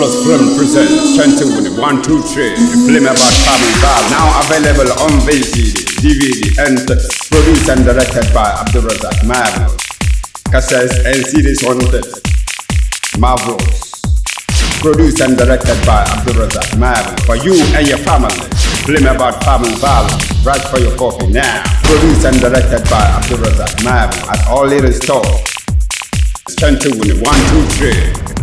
Marvelous Film presents Chantuuni 1, 2, 3, a film about Family Val, now available on VCD, DVD, and produced and directed by Abdulrazak Marvelous. Cassettes and CDs on tape. Marvelous. Produced and directed by Abdulrazak Marvelous. For you and your family, a film about Family Val. Rush for your copy now. Produced and directed by Abdulrazak Marvelous at all little stores. Chantuuni 1, 2, 3.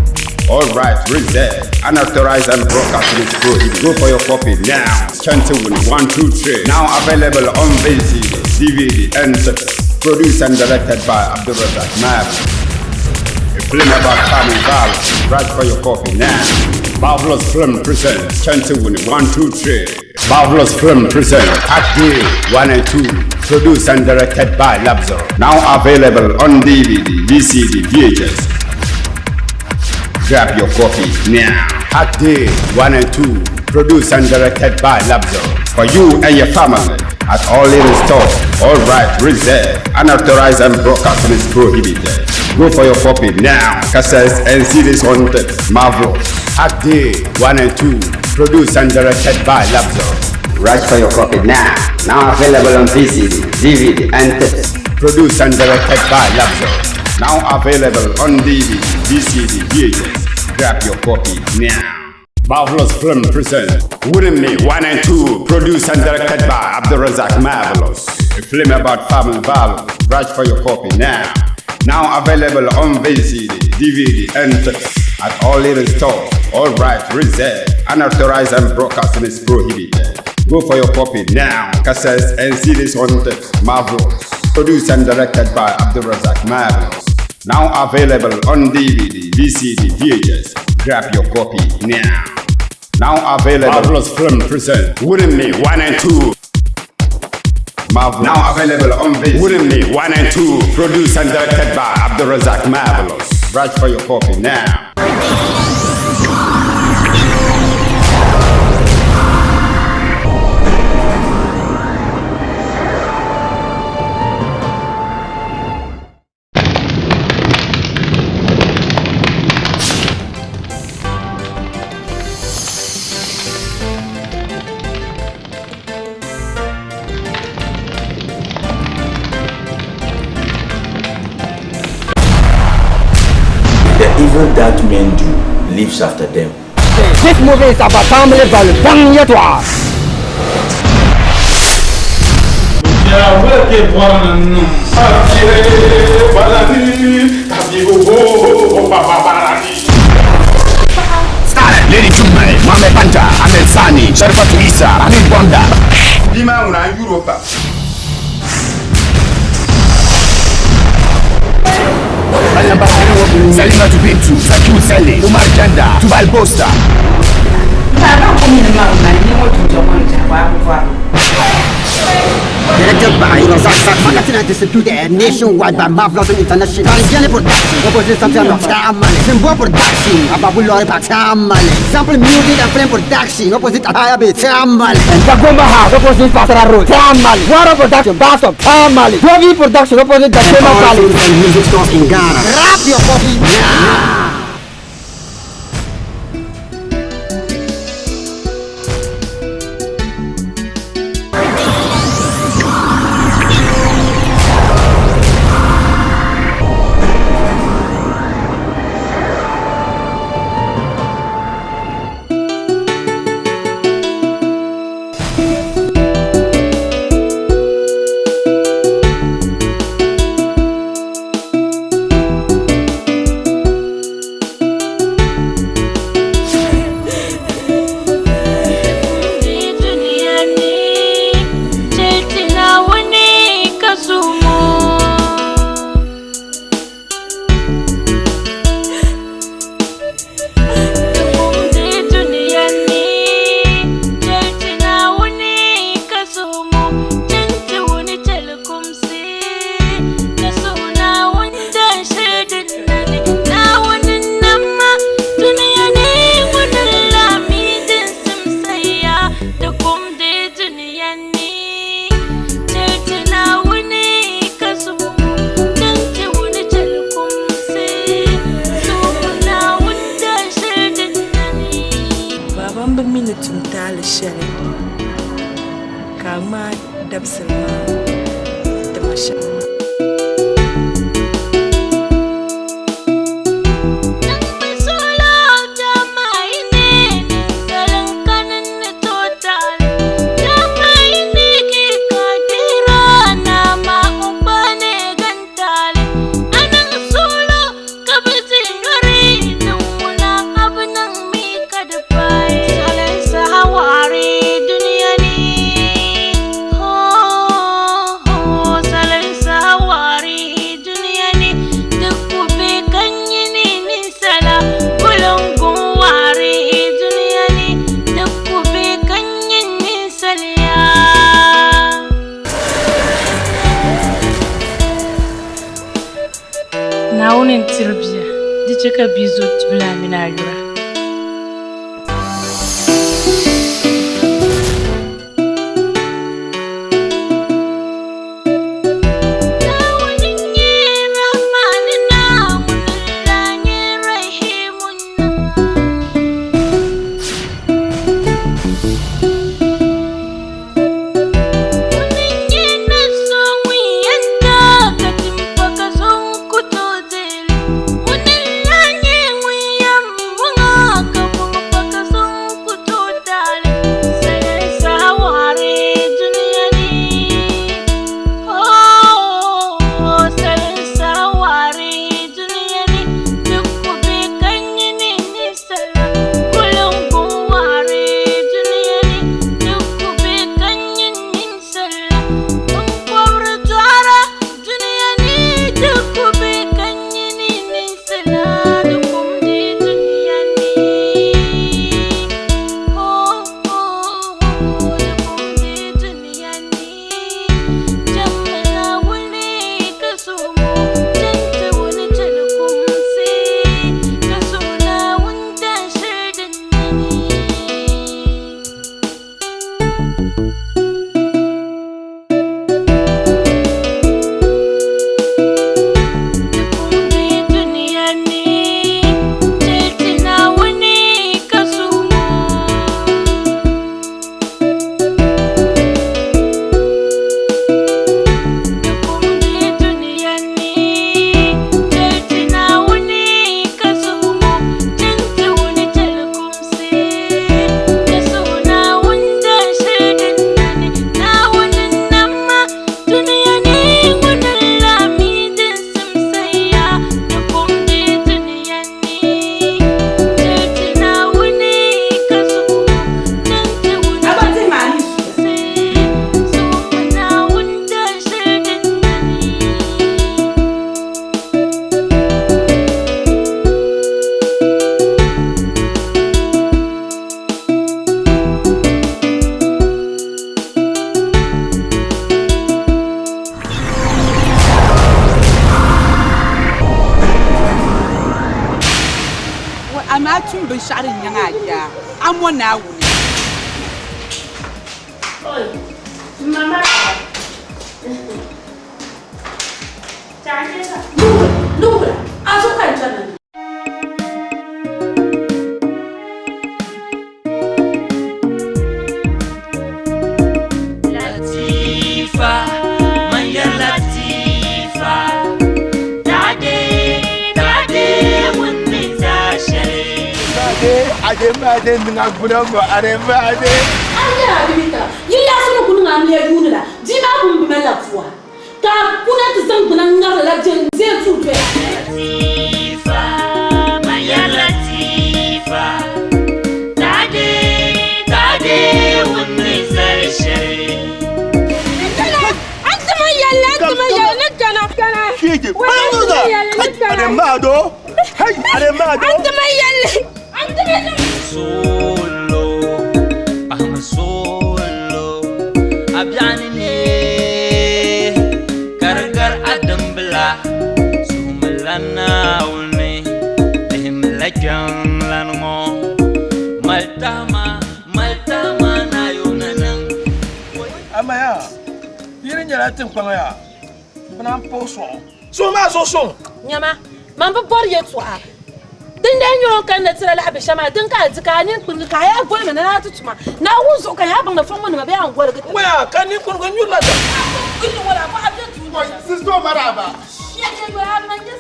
Alright, reserve, unauthorized and broadcast is good. Go for your copy now. Chantuuni 1, 2, 3. Now available on VCD, DVD, and produced and directed by Abdulrazak Marvelous. A film about Family Val. Rush for your copy now. Marvelous Film presents Chantuuni 1, 2, 3. Marvelous Film presents Act 1 and 2. Produced and directed by Labzo. Now available on DVD, VCD, VHS. Grab your copy now. Act 1 and 2. Produced and directed by Labzo. For you and your family at all little stores. Alright, reserved, unauthorized and broadcasting is prohibited. Go for your copy now. Cassettes and CDs on tape. Marvelous. Act 1 and 2. Produced and directed by Labzo. Rush for your copy now. Now available on VCD, DVD, and tapes. Produced and directed by Labzo. Now available on DVD, VCD, VHS. Grab your copy now. Marvelous Film presents Wouldn't Me 1 and 2. Produced and directed by Abdulrazak Marvelous. A film about Family Val. Rush for your copy now. Now available on VCD, DVD, and at all little stores. Alright, reserved, unauthorized and broadcasting is prohibited. Go for your copy now. Cassettes and CDs on tape. Marvelous. Produced and directed by Abdulrazak Marvelous. Now available on DVD, VCD, VHS. Grab your copy now. Now available. Marvelous Film presents Wouldn't Me 1 and 2. Marvelous. Now available on VCD. Wouldn't Me 1 and 2. Produced and directed by Abdulrazak Marvelous. Rush for your copy now. The evil that men do lives after them. This movie is about family value. Bang your door. Start Lady Chumai, Mame Panta, Ahmed Sani, Sharifatu Isa, Amin Bonda. Dima una Europa. Salima to Bintu, Sakiu Sele, Umar Janda, Tubal Bosta. Directed by Zak Magasin and distributed nationwide by Marvelous International. Gani Production, opposite something of Tamale. Simbo Production, about Bulori Tamale. Sample music and film production, opposite Ayabe Tamale. And Bagomba House, opposite Pasara Road Tamale. Water Production, Bass of Tamale. Yogi Production, opposite Dakema Valley. And music stores in Ghana. Rap your coffee now. kama dabsilma da masha Naunin tirbiya, di cika bizo tula mina yura. Amatu be shari nyanga ya. Amona wu. Oi. Mama. Chajesa. Nura. Azuka jana. Latifa, Maya Latifa. Ade ngakuna aremba ade. Anya bibita. Yilla sunu kunu ngamle yunula. Dima bumbumela fwa. Ta kuna tizanguna ngala jenze tutwe. Latifa, Maya Latifa. Tade wunni zarshari. Antama yalla kana. Kije. Aremado. Hey, aremado. Antama yalla. Solo, I'm solo. Abiani ne, karagar adam bela. Sumalana une, him lekang lanumo. Maltama na yunanang. Amaya, yiri nyala tim kwanga. Bana poso. So ma so so. Nyama, mambo bor yetwa. De yo kan na tsira la abishama din ka tsakanin kun ka ya gol me na tutuma na wuzo ka ya ban da fango ne ba ya gol ga waya kan ni kun gon yula da kun wala ba abin tu sisto maraba ya ke yo ya man ya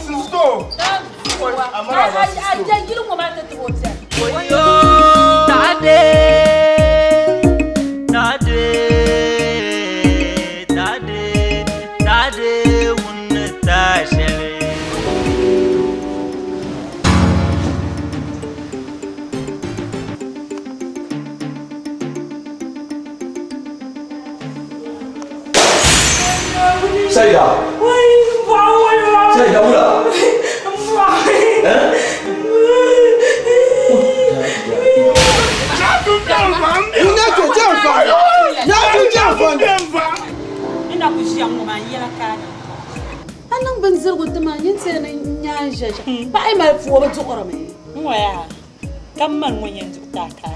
sisto amara ba a ja gilu mo ma ta tuwota Wayo tade wunna tashele Saida. Saida mula. Ina ku shi amma ma yela kana. anan ban zirgo ta ma yin sai nan nyanja ba ai mal fuwa ba tsokoro me Waya. Kamman mun yanzu ta ka.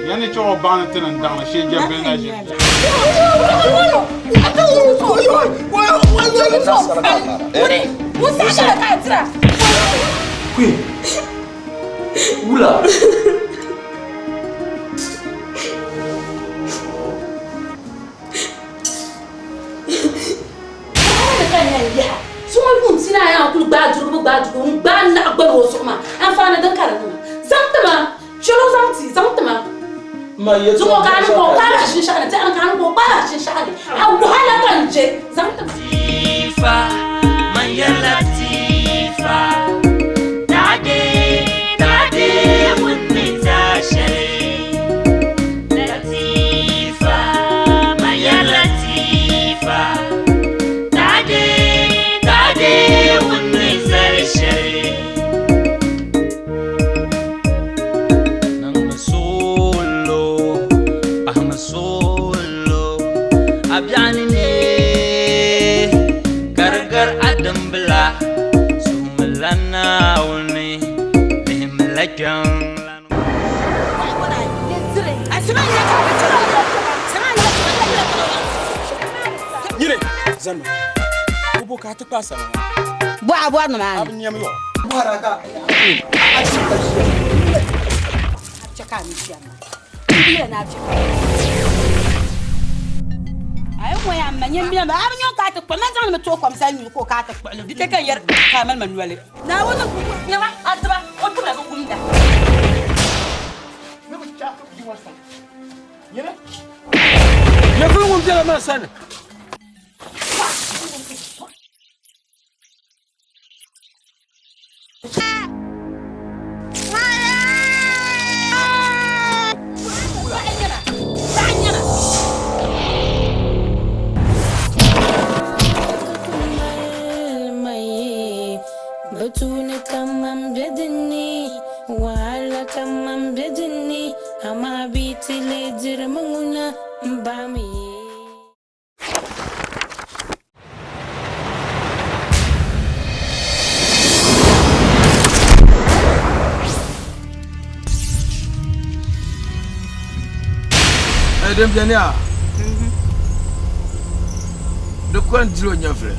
Yani cho ban tin dan she je ben na je. Queen. Ula. sina ya kulu gbaduru ngba na agba no so ma afana dan kara no zantama cholo zantama Ma yeto. zumo kan ko kala shin shaka ta kan ko ba shin shaka a wahala kan je zantama Latifa, Maya Latifa, Dade, wunni tashele. Latifa, Maya Latifa, Dade, wunni tashele. Nang masolo, abyani ne. Gargar adam bla sumalana woni mehmelakan Yire zama kubo ka ta pasa Bo no man. abin yam yo baraka Chaka ni siama. Ile na chaka. Ai mo ya man yam biya ba abin yo ka ta kwa na zan me to kwa msa ni ko ka ta kwa. Dite kan yar ka man manuale. Na wona ku ya ba adba o tu ba ku mda. ya kun mun jira ma sana Batune kamam bedini wala kamam bedini ama biti lejir manguna mbami dem biania de quoi dilo nyafre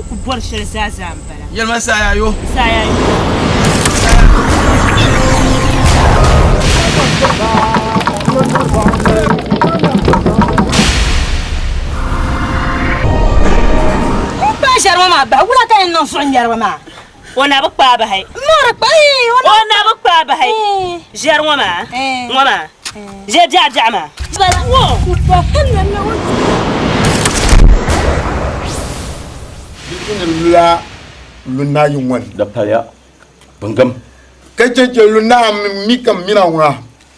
Ku bor shel zaza ambara. yelma saya yo Saya yi. Ba sharwa ma ba wala kan nan son yarwa ma. Ona ba pa ba hai. Mara pa ona ba pa ba hai. Jarwa ma. Ngoma. Je ja ma. Wo ku pa hanna na wo. Lula luna yungwan Da paya. Bangam. kace luna mikam mina wa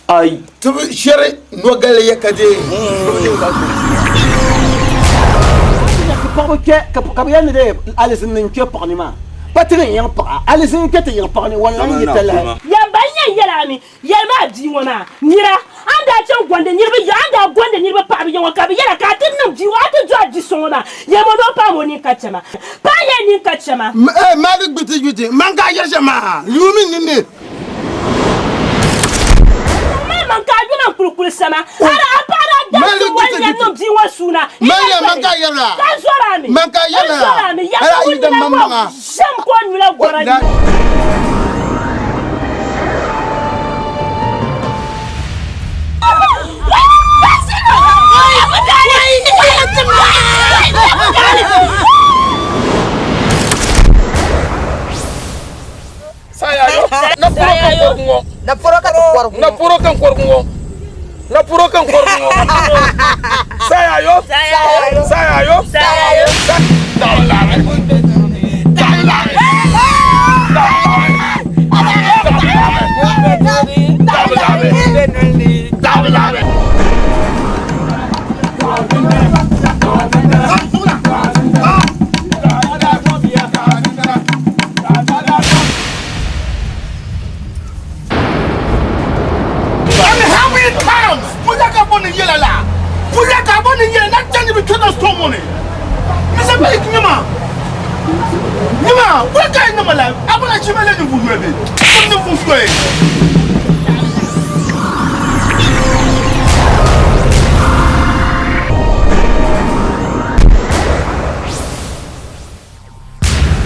Ai. to shere no gale yakade ka yan de alisin nin ke pagni ma patrin yan pa alisin ke te yan pagni wala ni tala Ya banya yelami yelma di wona nira anda chen gwande nyirbe ya anda gwande nyirbe pa bi yon ka bi yela ka tin nam di wa to jwa di sona ye mo do pa mo ni kachama pa ye ni kachama ma gbiti manga yeshama yumi nini man ka bi na kulkul sama ara apara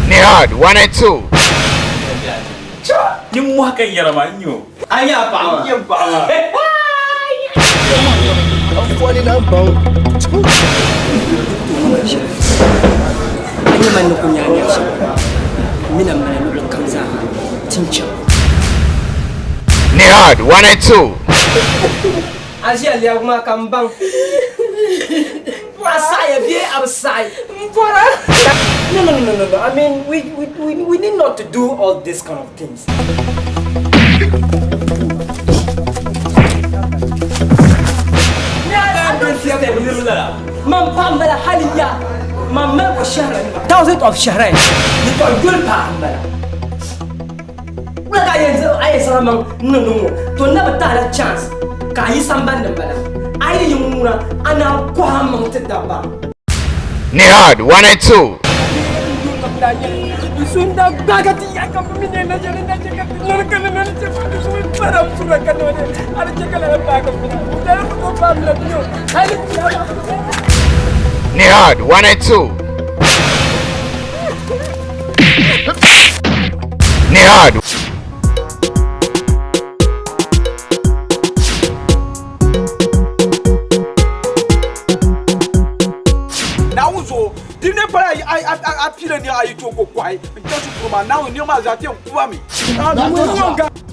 Nihad 1 and 2. Nhưng mua cái gì mà nhiều. Ai ya bảo nhiều bảo. I'm falling on boat. Ani man ko nyanya shi. Mina man no kamza. Tincha. Nihad 1 and 2. Asia liya kuma kambang. Asaya be outside. No. I mean, we need not to do all this kind of things. Man pambala haliya. Man ko shahra. Thousands of shahra. Ni to dul pambala. Wala ay saramang no. To na batala chance. Kai samban bala. Ay yung muna ana ko hamang tedaba. Nihad 1 and 2. Sunda bagati yang kami minna jadi nak cakap lorkan nak cakap para surakan ada ada cakap lah bagat dalam tu pamla tu hari Nihad 1 and 2. Nihad I feel ni ayi to ko kwai ntasu kuma now ni ma za te kuwa mi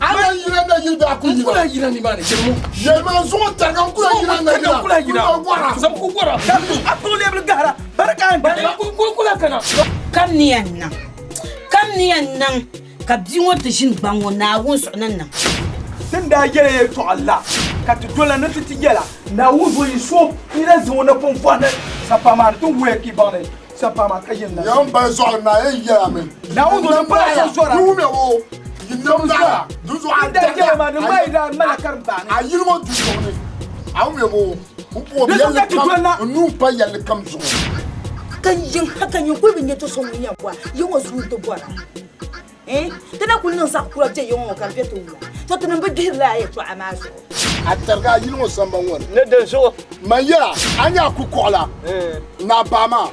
ala yira da yida ku yira yira ni ma ne jirmu je ma so ta kan kula yira na yira sam ku gora akulu lebel gara baraka ku kula kana kam ni yannan ka bi wata shin bango na won so nan tun da yare to Allah ka to dole na titi yala na wuzo yi so ina zo na pompa na sapa ma to we ki bane sapa ma kayin na yan ba so na yaya me na wuzo ba ya so ra ni me wo yinna da duzo da yare ma da mai da malakar ba ne ayi mo duzo ne awu me wo ko bi yalla kam nu pa yalla kam so kan yin hakan yin kulbin ya to son yin yakwa yin wasu to bora tana kullun sa kula je yin wa karfe to to tunan ba gilla ya to amaso atarga yin mo samba won ne da so maya anya ku kola na bama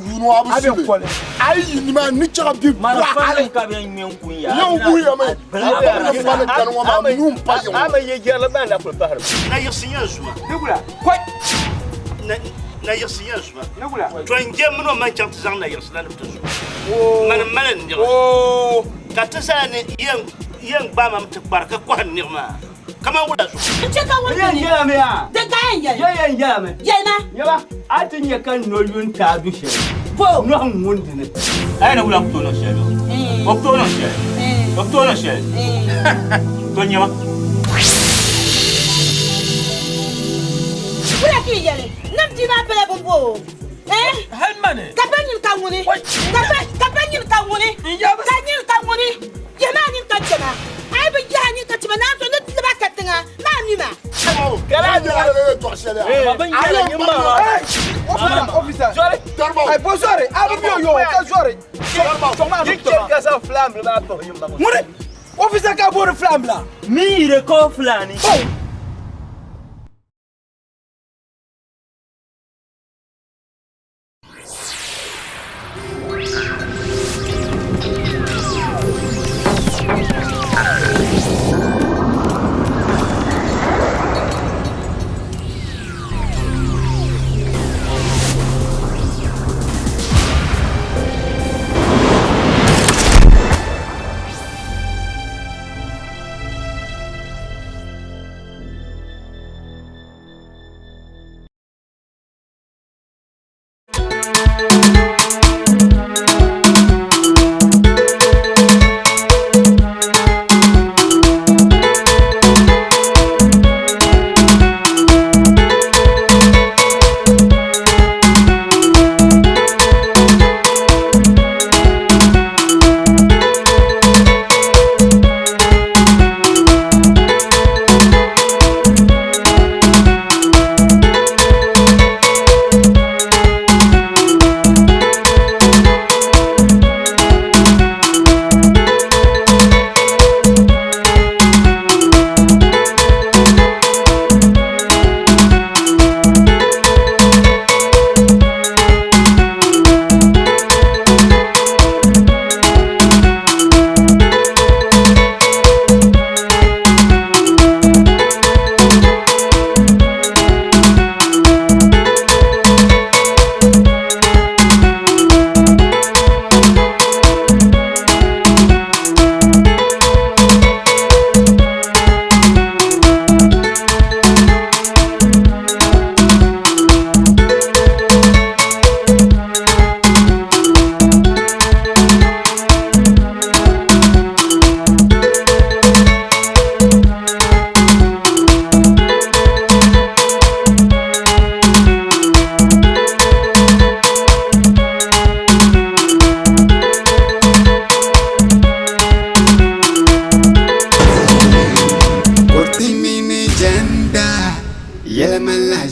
yuno abu sule ayi ni ma ni chara bi mara fa ka bi men kunya yo buya me ba fa kan wa ma num pa yo ama ye gela ba na ko bahar na yasinya zuwa dugula ko na yasinya zuwa dugula to nje mun man cham tsan na yasla na tuzu man ni ka tsa ne yen ba ma mutbarka ko hanni ma kaman wala su ce ka wani yen me ya da kayan yen me yana yaba atin ya kan no yun ta dushe fo no han wundi ne ay na wala ko no shelo ko no shelo ko no shelo to nyama wala ki yele nam ti ba pele bombo hal mane kapanyin kanguni kapanyin kanguni kanyin kanguni yemani kachana ay bi jani kachana na so ne ba katinga na mi ma kala jara to shele ayo nyima officer sorry ay bo sorry abu yo ka sorry ka sa flamme ba to yimba mure officer ka bo flamme la mi re ko flani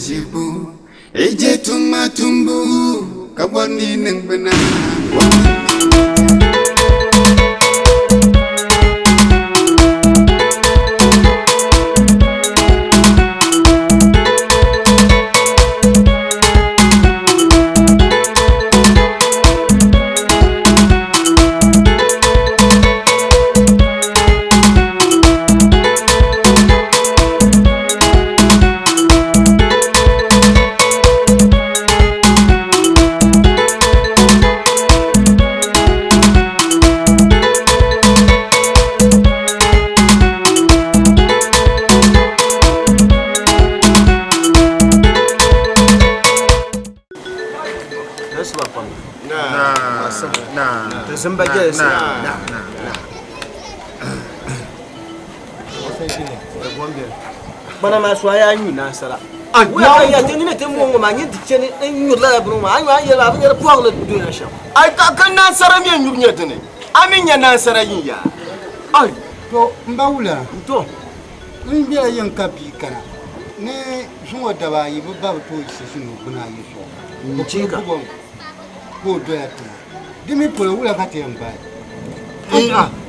jibu eje tuma tumbu kaboni neng bena Bana ma so ya nyu na sara wa ya tin ne tin mo ma nyi tin ne nyu la bru ma ayu ya la ya po la du na sha ai ka kan na sara mi nyu nyete ne amin ya na sara yin ya ai to mbawula to in biya yin ka bi kana ne zuwa da ba yi ba to shi sunu kuna yi so mu ci ka ko do ya ta dimi polo wula ka te mba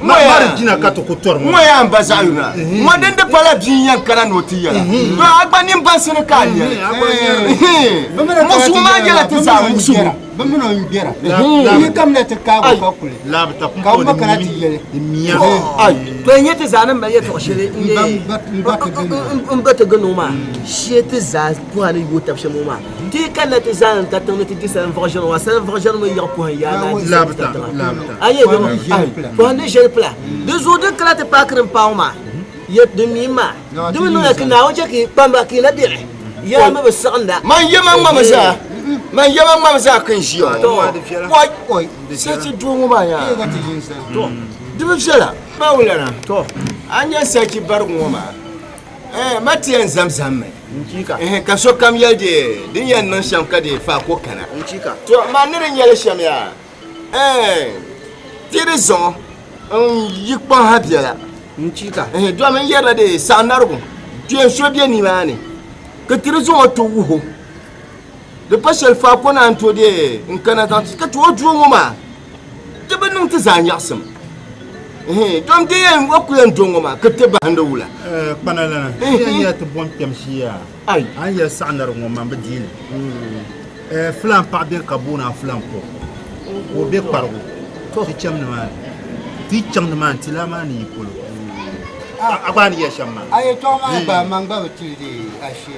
mari jina ka to ko tor mo ya ambaza yuna mo den de pala biyan kana no tiya do agba ni mbansene ka ya mo suma ya ta sa mo suma ba mo no ngera ni kam na ta ka ko kule labta ka mo kana ti yele miya ai to nyete zanan ba ya to shire in ba ta gano ma shi ta za ko ani go ta shemo ma ti kana ta zanan ta tan ti disan version wa san version mo ya ko ya na labta aye do ne je pla de zo de kala te pa krim pa ma ya de mi ma de no ya kana o je ki pamba ki na dire ya ma ba sanda man yema ma sa man yema ma sa kan shi to wai sai ti do ma ya to de bi fela ba wulana to anya saki bar ngoma matiyan zamzam ka so kam yalde din yan nan sham ka de fa ko kana to ma nirin yal sham ya tiri zon yikpa ha biala do men yara de sanargo tu en so bien ni mani que tiri zon to wuho de pasel fa ko na to de in kana tan ka to du ngoma de benun ti zanyasam dom de en okuyen dongoma que te banda wula panala ya te bon temshia ai an ya sanar ngoma badil flan pa de kabuna flan ko o be pargo ti chamna ma ti chamna ma ti la ma ni polo agbani ya shamma ay to ma ba mangba ti de ashi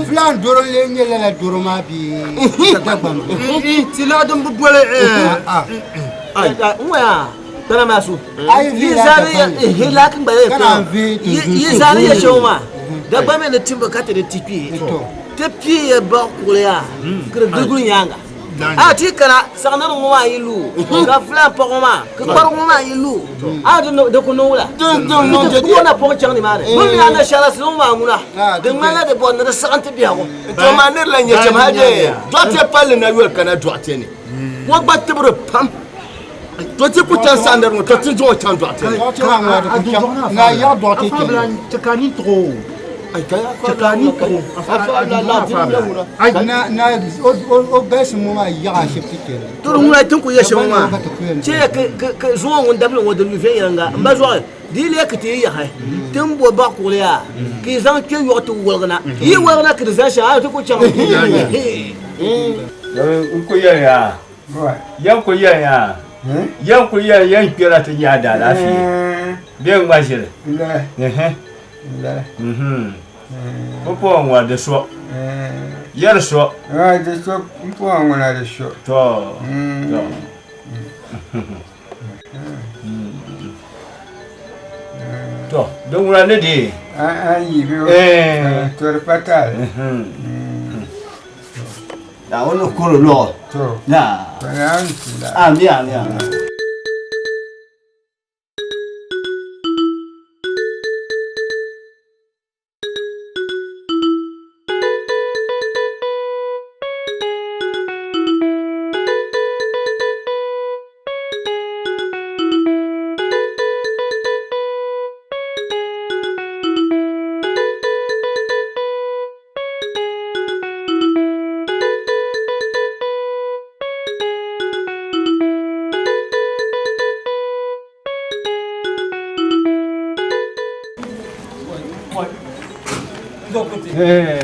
flan doro le nyela la doro ma bi ta bam ti la dum bu bole ay wa tana masu yi zari hilakin ba zai ko yi zari ya shoma da ba mai timba kata da tipi tipi ya ba kuliya kira dugun yanga a ti kana sanar mu ma yilu ka flan pa ma ka par mu ma yilu a da ko no wala don je ko na po chang ni mare mun ya na shala su ma muna da mala da bon na sakante biya ko to ma ne la nya chama je do te pal na yol kana do atene wo ba tibro pam to ti ku tan sandar mo to ti jo chan do atene na ya do ti te kani tro ay kani tro ay na o bes mo ma ya shepike to mu na tun ku ya shema ce ka zuwa wanda bin wanda lu fe yanga mba zo di le ka ti ya hay tun bo ba ku le ya ki zan ke yo to wolgana yi wolgana ka zan sha to ku chan ko ya yan ko ya yan ko yan kira ta ya da lafiya ben gwashire Popo wa de so. Yar so. De so popo wa de so. To. To, don wala ne de. Yi bi to repatal. Da wono ko lo. To. Na. Amia.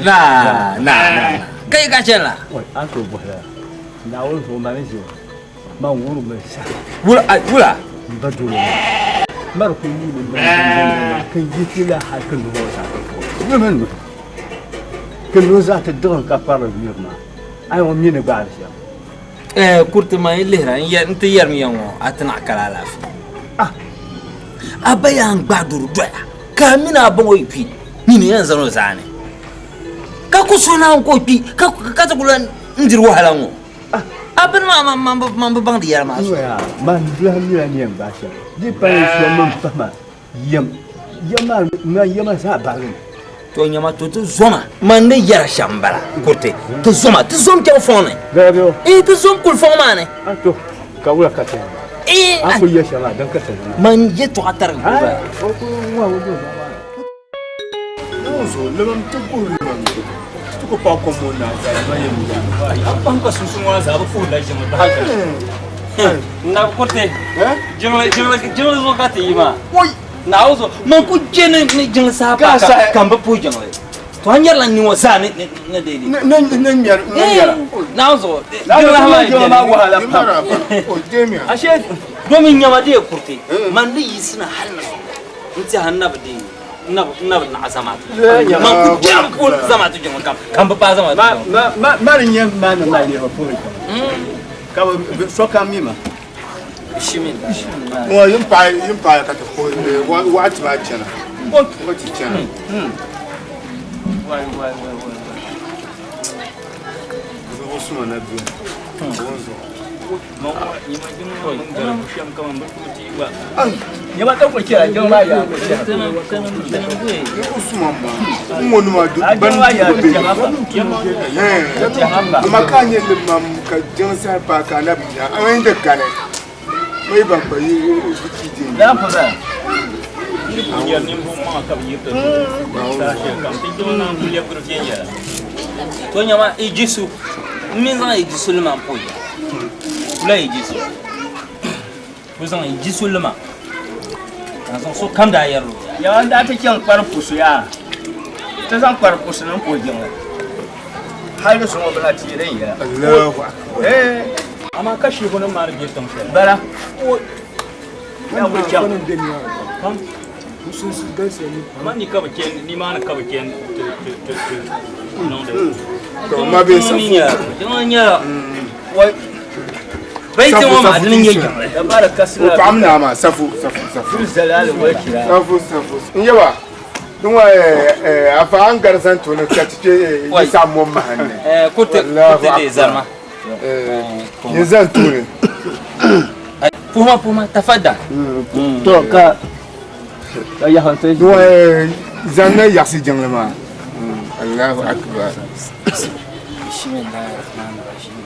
Nah. Kayak kacau lah. Aku boleh. Naul rumah ni sih. Mau urus besar. Gula. Betul. Baru kini kan hal keluar. Memang. Keluar terdengar kapal biarma. Ayo mina baris ya. Kurti mai lehra ya inte yar mi yango atna kala laf. Aba yang baduru doya. Kamina bongo ipi. Ni yan zano zane. Ka kusona ko ipi. Ka ta kulan ndir wahala ngo. Aben ma bang di yar ma. Ya, man belah ni yang bahasa. Di paling suami sama. Yama sabar. To nyama to zoma mande yara shambara kote to zoma ke fone gado to zom kul fon mane to kawula kata aku ya shala dan kata man je to atar ba ko wa wo zo lebam to kuri man to ko pa ko mona za ma yemu ya apang ka susu ngwa za ba fu da jama da haka na kote jama zo ka ti ma na uzo man ku jene ni jeng sa pa ka ba pu jeng le to anyar la ni wasa ni de na uzo jeng la wala pa o demia ashe do min nyama de kurti man ni yisna halna nti hanna bade na azamat man ku jam ku zamat jeng kam ba pa zamat ma nyam man na ni ba pu ka so ka mi ma Shimin. Wa yum pa ka to ko wa ti ba chana. Wa ti chana. Wai. Zo suma na bi. Bonzo. Mau ni ma jin ko ngam sham kam ba ku ti ba. Ni ma ta ko kira jin ma ya. Kana gue. Usuma ma. Ngonu ma du ban ya ta ma ka nye le mam ka jin sa pa ka na bi ya. An de kane. Mai ban ba yi biki din na fa ni punya ni ma ka yi to ta she kam ti do na punya guru kenya to nyama ijisu min zan ijisu lema poya la ijisu ko zan ijisu lema kan so kam da yaro ya wanda ta kyan farfusu ya ta san farfusu nan kogin har da su mabala ti ran ya Allahu amma kashi gunin ma rage ton shi bara ya mu kyan kan musun su ga sai ni man ni ka ba ken ni ma na ka ba ken non de to ma be sa nya wai bai ce ma adinin yake da bara kasra ko amna ma safu zalal wal kira safu in yawa dun wa afa an garsan to ne ka tike yi samu mahanne kote de zama yezan tune puma tafadda to ka ya hanse do zanna yasi janglama Allahu akbar bismillahirrahmanirrahim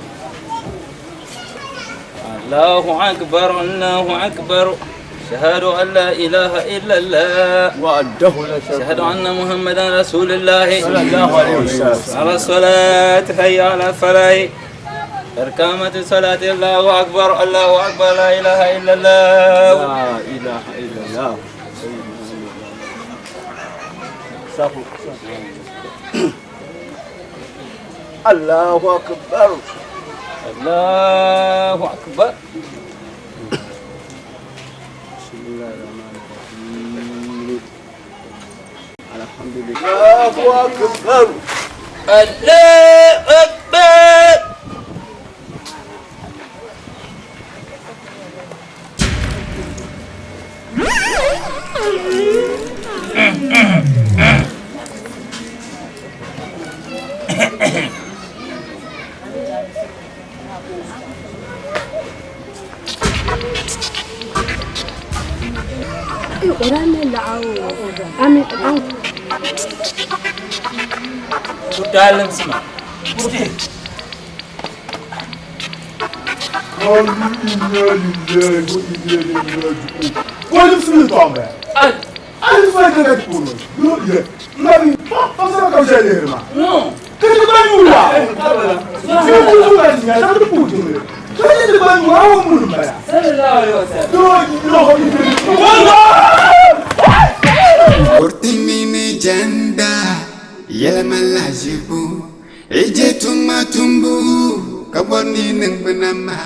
Allahu akbar شهد أن لا إله إلا الله وأده شهد أن محمدا رسول الله صلى الله عليه وسلم على الصلاة حي على الفلاح إقامة الصلاة الله أكبر لا إله إلا الله لا إله إلا الله الله أكبر الله أكبر بسم الله الرحمن الرحيم الحمد لله الله أكبر الله أكبر Dalam semua. Olha o filho toma. Ai, vai ter que pôr. Não, passa com a irmã. Não. Que ele vai mudar. Se eu não vai ganhar, sabe por quê? Que ele vai mudar o mundo, cara. Não, Cortimini yela malajibu eje tuma tumbu kaboni neng benama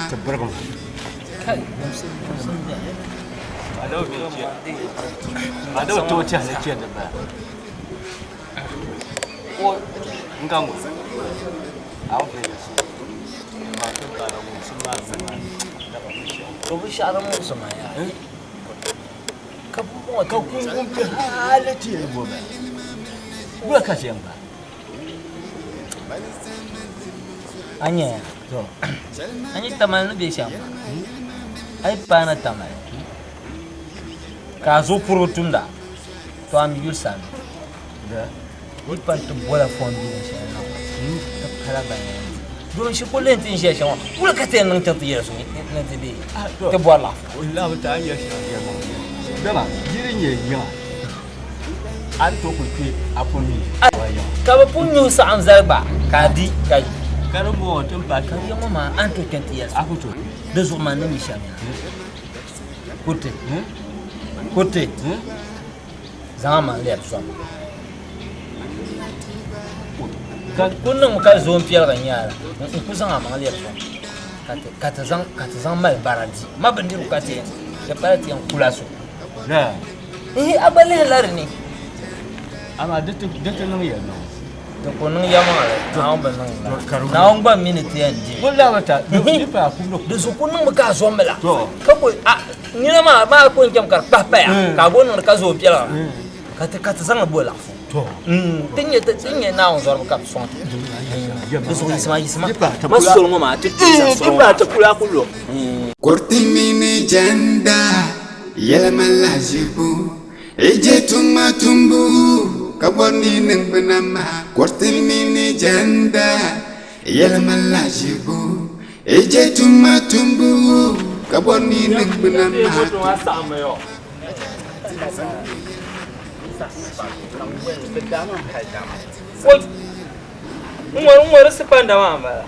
ada tu cah ni cah dah. Oh, engkau mu. Awak ni. Macam kalau mu semua. Kau bicara mu semua ya. Kau pun ada dia buat. Buat kasih apa? Anya. Anya tamal ni biasa. Ai pana tamal. Kazo purutunda. To am yusan. Da. Ni pan to bola fondi inshallah. Ta khala bayan. Don shi kullun tin shi shawa. Wala ka tan nan ta tiyar su nan ta dai. Ta bola. Wallahi ta anya shi ya mu. Dama jirin ye ya. An to ku ke aponi. Ka ba punyu sa am zarba. Kadi kai. Karamo tun ba kan yamma ma an to kan tiyar. Akuto. Da zo man ni shanya. Kote. Kote. Zama lep so. Ka kunnan ka zo fiyar kan yara. Ku san amma lep so. Ka ta zan mal baradi. Ma bandiru ka te. Ya parati an kula so. Da. Abale larni. Ama datu nan ya no. To kunnan yamma na ban nan. Na on ban minute yanji. Wallahi wata. Dipa kunno. Da su kunnan ka zo mala. To. Ka ko ni na ma ko kyam kar papa ya. Ka gonon ka zo fiyar. Ka ta zan bola fu. To. Tinye na on zor ka son. Da su isma. Dipa Masul ngoma ti. Dipa ta kula kullo. Kortimini janda yela malajibu eje tuma tumbu kaboni neng benama kortimini janda yela malajibu eje tuma tumbu kaboni neng benama Umar sepanda mama.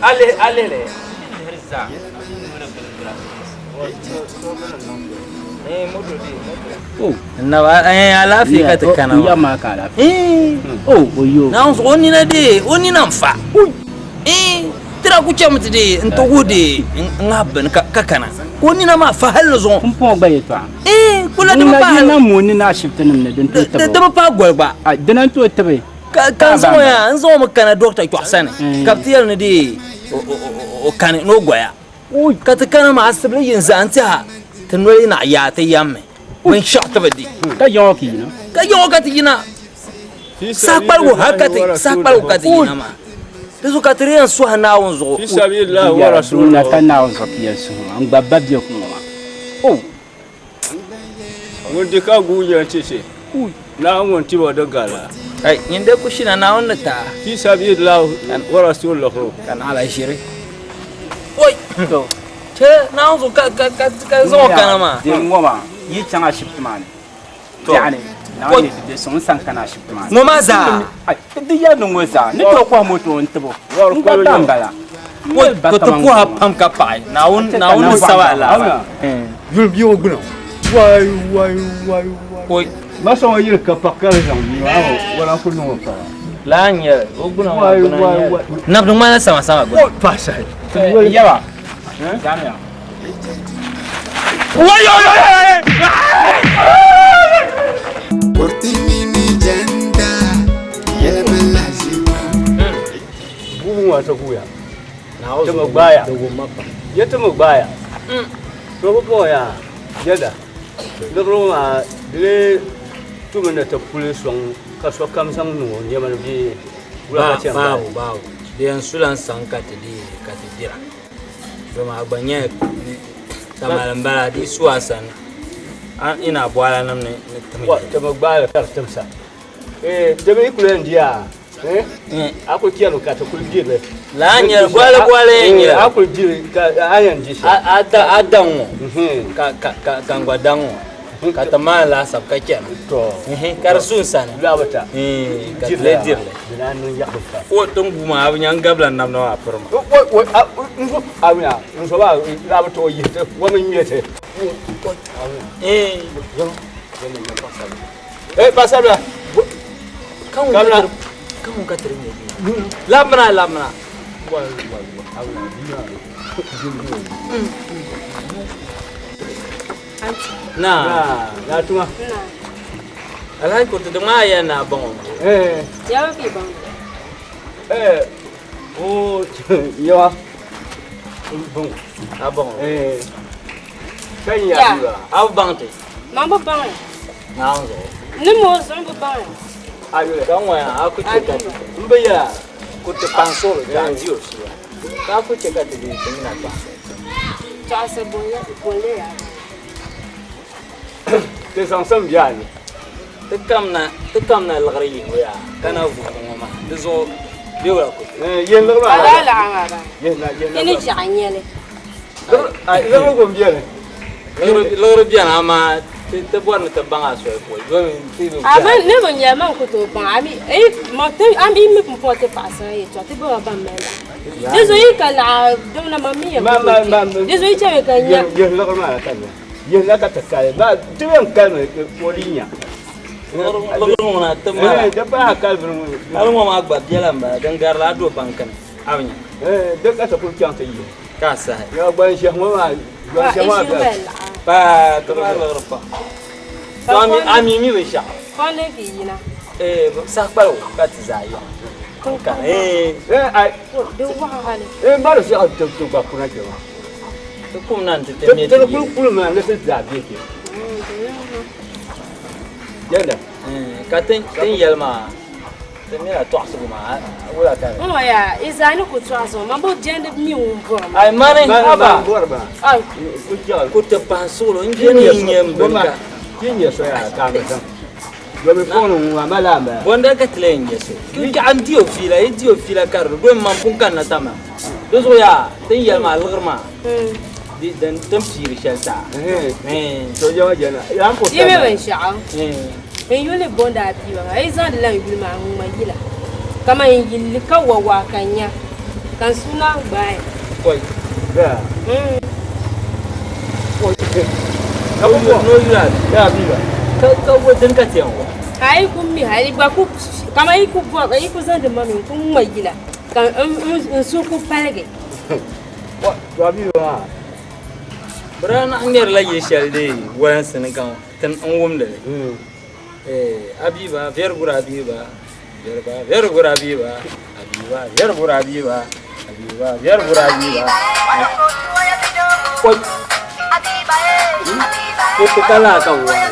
Ale le. Oh, na ba ala fi ka takana. Ya ma ka ala. Oh, oyo. Na on oni na de, oni na mfa. Tira ku chama de, nto gode, ngaben ka kana. Oni na ma fa hallo zo. Kumpo ba yeto. Kula de ba hallo. Na mo ni na shifta nim ne den to ta. Da ba gol ba. Denan to ta bai. Kan zo ya, an zo maka na doctor to asane. Kaptiyar ne de o kan no goya. Ka ta kana ma asibili yanzu an ta tanwali na ya ta yamme. Mun shata badi. Ka yoki no. Ka yoka ti na. Sakpal go hakati, sakpal go kati na ma. Tezu katriyan su hana wonzo. Fi sabilillah wa rasulullah. Na kana wonzo kiyasu. An babba biyo kuma. Oh. Mun dika guya ce. Na mun tibo da gala. Ai yinde ku shina na wonna ta. Fi sabilillah wa rasulullah. Kan ala shiri. Oi. Che na wonzo ka zo kana ma. Din ngoma yi changa shipman. Yani na ni de son san kana shipman. Ngoma za. Ai di ya no ngoza. Ni to kwa moto ntbo. Ko tambala. Ko to ko ha pam ka pai. Na un sawala. Yulbi o gno. Wai. Oi. Ma so yir ka pakal jang ni wala ko no ka. Lanya o gno. Wai. Na dum mana sama go. Pasa. Ya ba. Jamia. Kortimini janda yela malajibu bubu wata kuya ta magbaya ya ta magbaya to ko ya jada da roma dire tumen da ta kule son kaso kamsan no ne man bi wala ta ba den sulan sanka te di katidira so ma gbanye tamalambara di suasan ina bwala nam ne ta magbaya kar tamsa da bai kule ndiya ako kiyalo kata kulgire la nya gwala nya ako jire ka ayan jisha adango ka ngwadango kata mala sab ka kyan to karsun sana labata ka le dirle dinanu yakka o tongu ma abnya ngablan nam no apurma abnya nso ba labata o yete wo men yete pasabla Kamu katernya. Lamna. Nah, tu mah. Alai ko te ma ya na bon. Ya ki bon. Oh, ya. Bon. Abang. Kan ya juga. Au bang te. Mambo bang. Nang. Ni mo so mambo bang. Ayo, kan wa aku cek. Mbaya. Ko te pansol janjio si. Ka aku cek ka te di tengina ba. Ta se boleh ya. Te sang bien. Tekam na lagri ya. Kana vu ngoma. Dezo Dia ko. Yen lo ba. La. Ini jangan le. Ai lo ko bien. Lo bien ama te buat te banga so ko. Aba ne bo nya man ko to ban ami mo te ami mi ko te pasa e to te bo ba mela. Dezo yi kala do na mami ya. Dezo yi chewe ka nya. Yen lo ko ma ka. Yen la ka ta ka ba tu yan kalma ko linya. Lo na tama. Da ba kalma. Alu mo magba diala mba dangar la do bankan. Awnya. Da ka ta ko kyan ta yi. Ka sa. Ya ban shi mo ma. Ban shi ma. Pa to lo pa. Ami mi we sha. Fane ki yina. Sa palo ka tizaya. Ka ai. Do wa hale. Ba lo shi a to ba kuna ke. To kum nan te me. To kul ma ne se da bi ke. Yanda. Katen yelma. Temira toaso ma. Wala ka. Oh ya, izani ku toaso, mambo jende mi umbo. Ai mare aba. Ai, ku ja. Ku te pansolo njeni nyemba. Kinye so ya ka ma san. Do me fono wa malamba. Bonda ka tlenye so. Ku ja andio fila kar do man pun kan na tama. Do so ya, ten yelma lgrma. Di dan tempiri shelta. So ya jana. Ya ko. Yeme ben sha. En yole bonda piwa ai zan la yul ma nguma yila kama yili ka wawa kanya kan suna bai koi da koi no yula ya biwa ka wajen ka tiyanwa ai kummi hai ba ku kama yi ku ba yi ku zan da mami kun mai yila kan su ku palge wa biwa brana anger la yeshalde wan sanin kan tan an wumda Abiba, vergura Abiba, vergura Abiba, vergura Abiba, vergura Abiba. Kau kalah kau wal.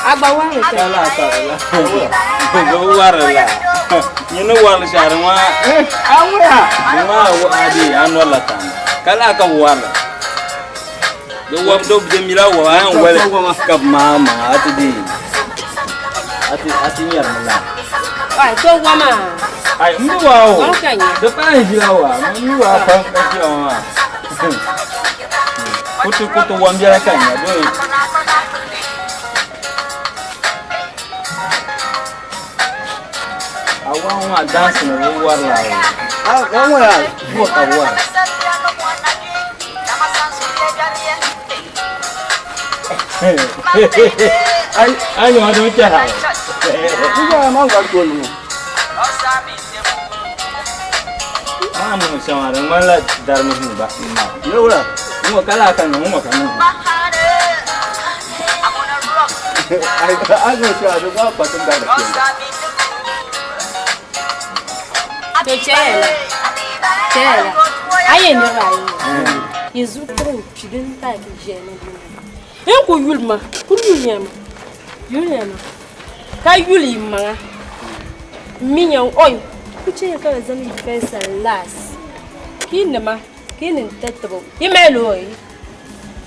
Abawa kalah kau lah. Kau war lah. Ini wal syarma. Awak. Mau adi anu latan. Kalah kau war. Dua mila wah wal kap mama ati di. Ati nyar mala. Ai to wama. Ai mi wao. Makanya. Depan jilawa, mi wa pa jilawa. Kutu wambia kanya do. Awang wa dance no war la. Kamu ya, buat awar. Ai yo ado cara. Juga mau gak dulu. Anu sama orang malah darmis mubah. Ya udah. Mau kalah kan mau kan. Aku sudah juga patut dah. To cela. Aye ne rai. Yezu ko pidin ta bi jene. En ko yulma, ko yulma. Yulma. Ka yuli ma. Minyan oy. Ku ce ka zan defense last. Kinema, kinin tatabo. Imelo oy.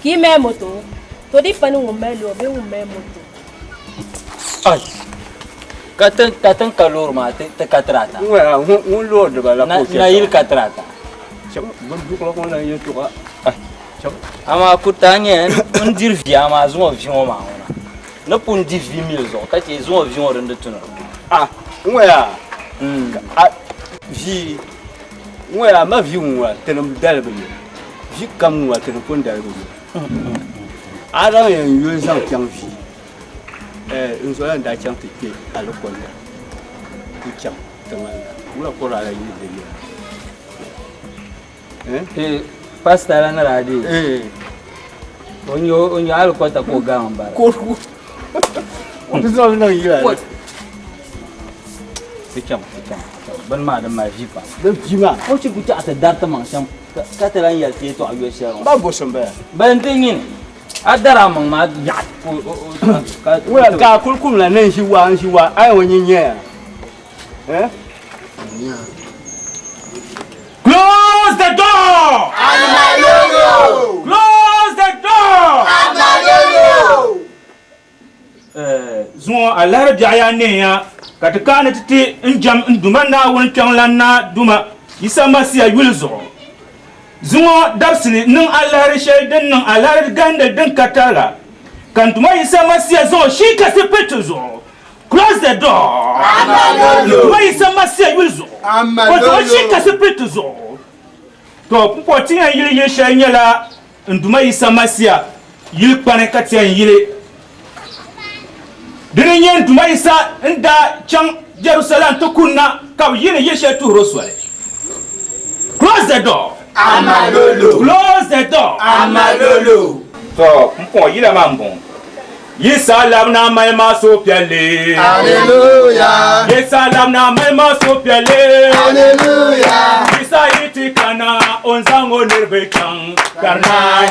Ki me moto. To di panu ngomelo, be moto. Ai. Katan kalor ma te katrata. Wah, un lord bala ko. Na il katrata. Coba berduk lo kon yo to ka. Ama kutanye un dir via ma zo avion ma ona. Na pun di 20000 zo, ka ti zo avion rende tuna. Ngoya. Vi ngoya ma vi ngwa tenum dalbe. Vi kam ngwa tenum pon dalbe. Ara yan yo sang kyang vi. Unso yan da kyang ti ke alo kon. kucham teman ula kora la yini de pasta la ngaradi onyo alo kota ko gamba ko Onde não ia? Kucham ban ma da ma jipa da jima ko ci kucha ta darta man sham ka ta ran ya ce to ayo shi ba bo san ba ban tingin adara man ma ya wala ka kulkum la nan shi wa ai wani nya Close the door! Close the door! Zuwa alar jaya ne ya katakana titi njam ndumana wonchang lanna duma yisama siya yulzo zuwa dabsini nung alar shaydan nung alar ganda din katala kantuma yisama siya zo shi ka sepetu zo close the door nduma yisama siya yulzo ko shi ka sepetu zo to poti ya yili shanyala nduma yisama siya yil pane katia yili Dinin tuma isa inda can Jerusalem tukunna ka yini yeshe tu roswale. Close the door. Amalolo. Close the door. Amalolo. So, mpo yila mambo. Yisalam na maima so piale. Hallelujah. Yisalam na maima so piale. Hallelujah. Yisa iti kana onzango nirbekang. Karnai.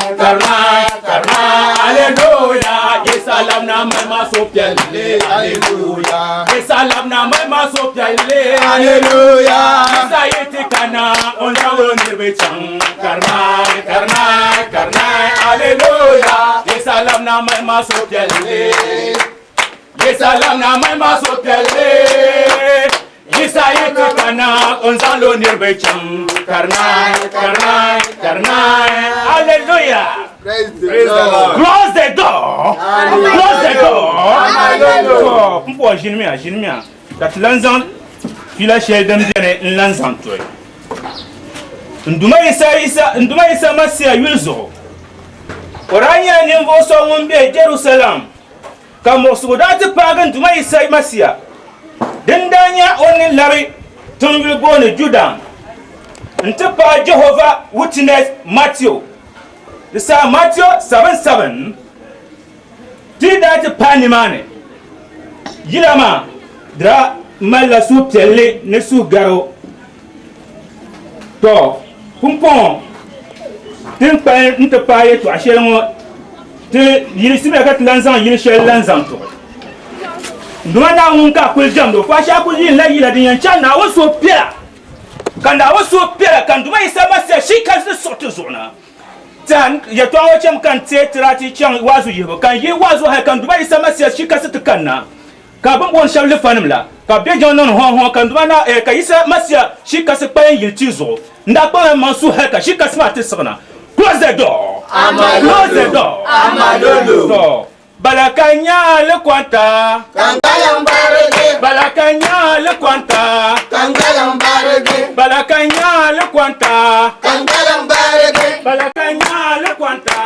Hallelujah. Yisalam na maima so piale. Hallelujah. Yisalam na maima so piale. Hallelujah. Yisa iti kana onzango nirbekang. Karnai. Hallelujah. Yisalam na maima so piale. Yesalam na maima so piale Yisayete kana onzalo nirbecham Karnai Hallelujah Praise the Lord Close the door Close the door Hallelujah Mpo jinmia Kat lanzan Fila sheldem dene lanzan toy Nduma isa masia yulzo Oranya nimbo so ngombe Jerusalem kamo sudati pagan tuma isai masia dindanya onin lari tunwi gone Judah ntipa Jehovah Witness Matthew isa Matthew 7:7 tidati panimane yilama dra mala su telle ne su garo to pumpon tin pa ntipa yeto ashelmo te yiri sibe kat lanzan yiri shel lanzan to ndwana unka kul jamdo fa sha kul yin la yila din chan na waso pia kanda waso pia kanduma isama se shika se sorte zona tan ya to awacem kan te trati chan wazu yebo kan yi wazu ha kanduma isama se shika se tukanna ka ban bon shal le fanimla ka be jonon hon kanduma na ka isa masia shika se pa yin tizo nda pa mansu ha ka shika se ma te sona close the door. Close the door. Amalolo. Balakanya le kwanta. Kangalambarege. Balakanya le kwanta. Kangalambarege. Balakanya le kwanta. Kangalambarege. Balakanya le kwanta.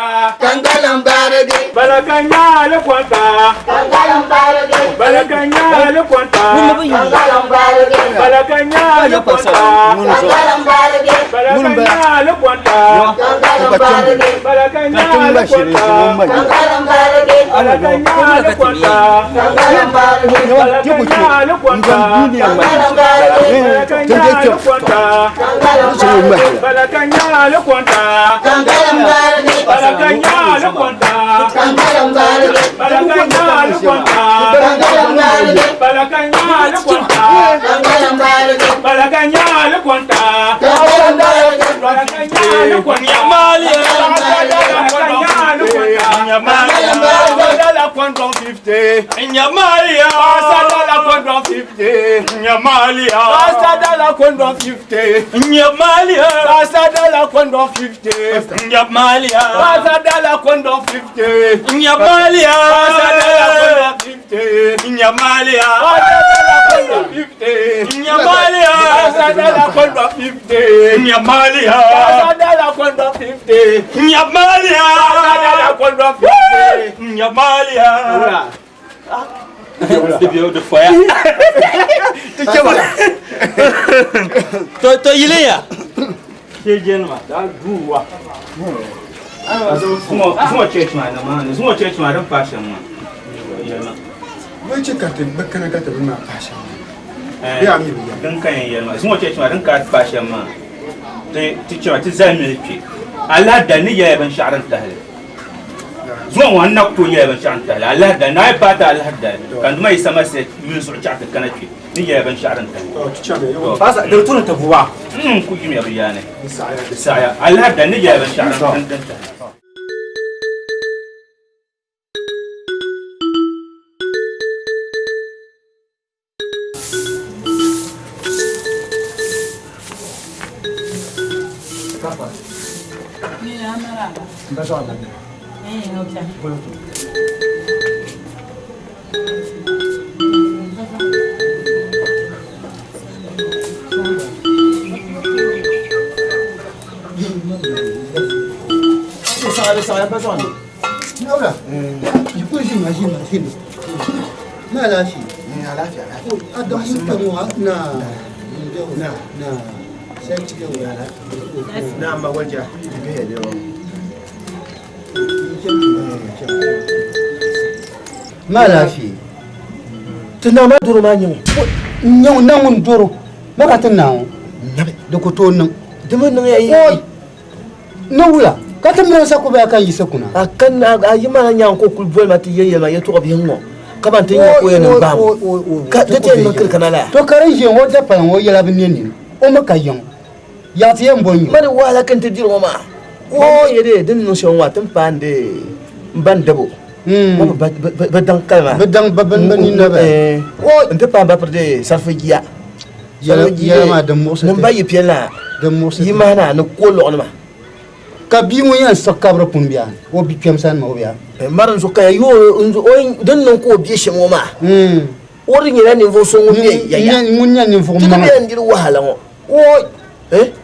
Kangalambarege. Balakanya le kwanta. Kangalambarege. Balakanya le kwanta. Kangalambarege. Balakanya le kwanta. Kangalambarege. Balakanya le kwanta. Balakanya le kwanta. Nyamalia, Sadala $150. Nyamalia, Sadala $150. Nyamalia, Sadala $150. Nyamalia, Sadala $150. Nyamalia, Sadala $150. Nyamalia, Nyamalia, Sadala $150. Nyamalia, Sadala $150. Nyamalia, Sadala $150. Nyamalia. de foyer. To yile ya. Ke jenma da duwa. Zuwa church man man. Zuwa church man dan passion man. Yana. Wai ce ka tabbata ka tabbata na passion. Ya mi biya. Dan kan yana. Zuwa church man dan ka passion man. Ti cewa ti zai fi Allah da ni ya ban sha'ran tahle zuwa wannan to ya ban sha'ran tahle Allah da na fata Allah da kan mai sama sai yin su ta kana fi ni ya ban sha'ran tahle to ti cewa ba sa da tun ta buwa ku yi mai bayani saya Allah da ni ya ban sha'ran tahle ma lafi tana ma duro ma nyu nyu na mun duro ma ka tana da ko to nan da mun nan yayi na wula ka ta mun sa ko ba kan yi sakuna akan ayi ma nya ko kul bol ma ti yeye ma yeto bi ngo ka ban tin ko yana ba ka ta tin nan kirkana la to karan je wo da pa wo yala bin ni o ma ka yon ya ti en bonyo mari wala kan ta diro ma o yede din no shon wa tan pande ban dabo بدن كلمة بدن ببن نبى أنت بام بفرد سرفيجيا يلا ما دموس نبى يبينا دموس يمانا نقول عنما كبيمو ين سكابر بومبيان وبيكم سان ما وبيا مرن سكايا يو أين دن نكو بيش موما أورين يلان يفوسون وبيا يا منيا نفهم ما تبي ندير وهلا مو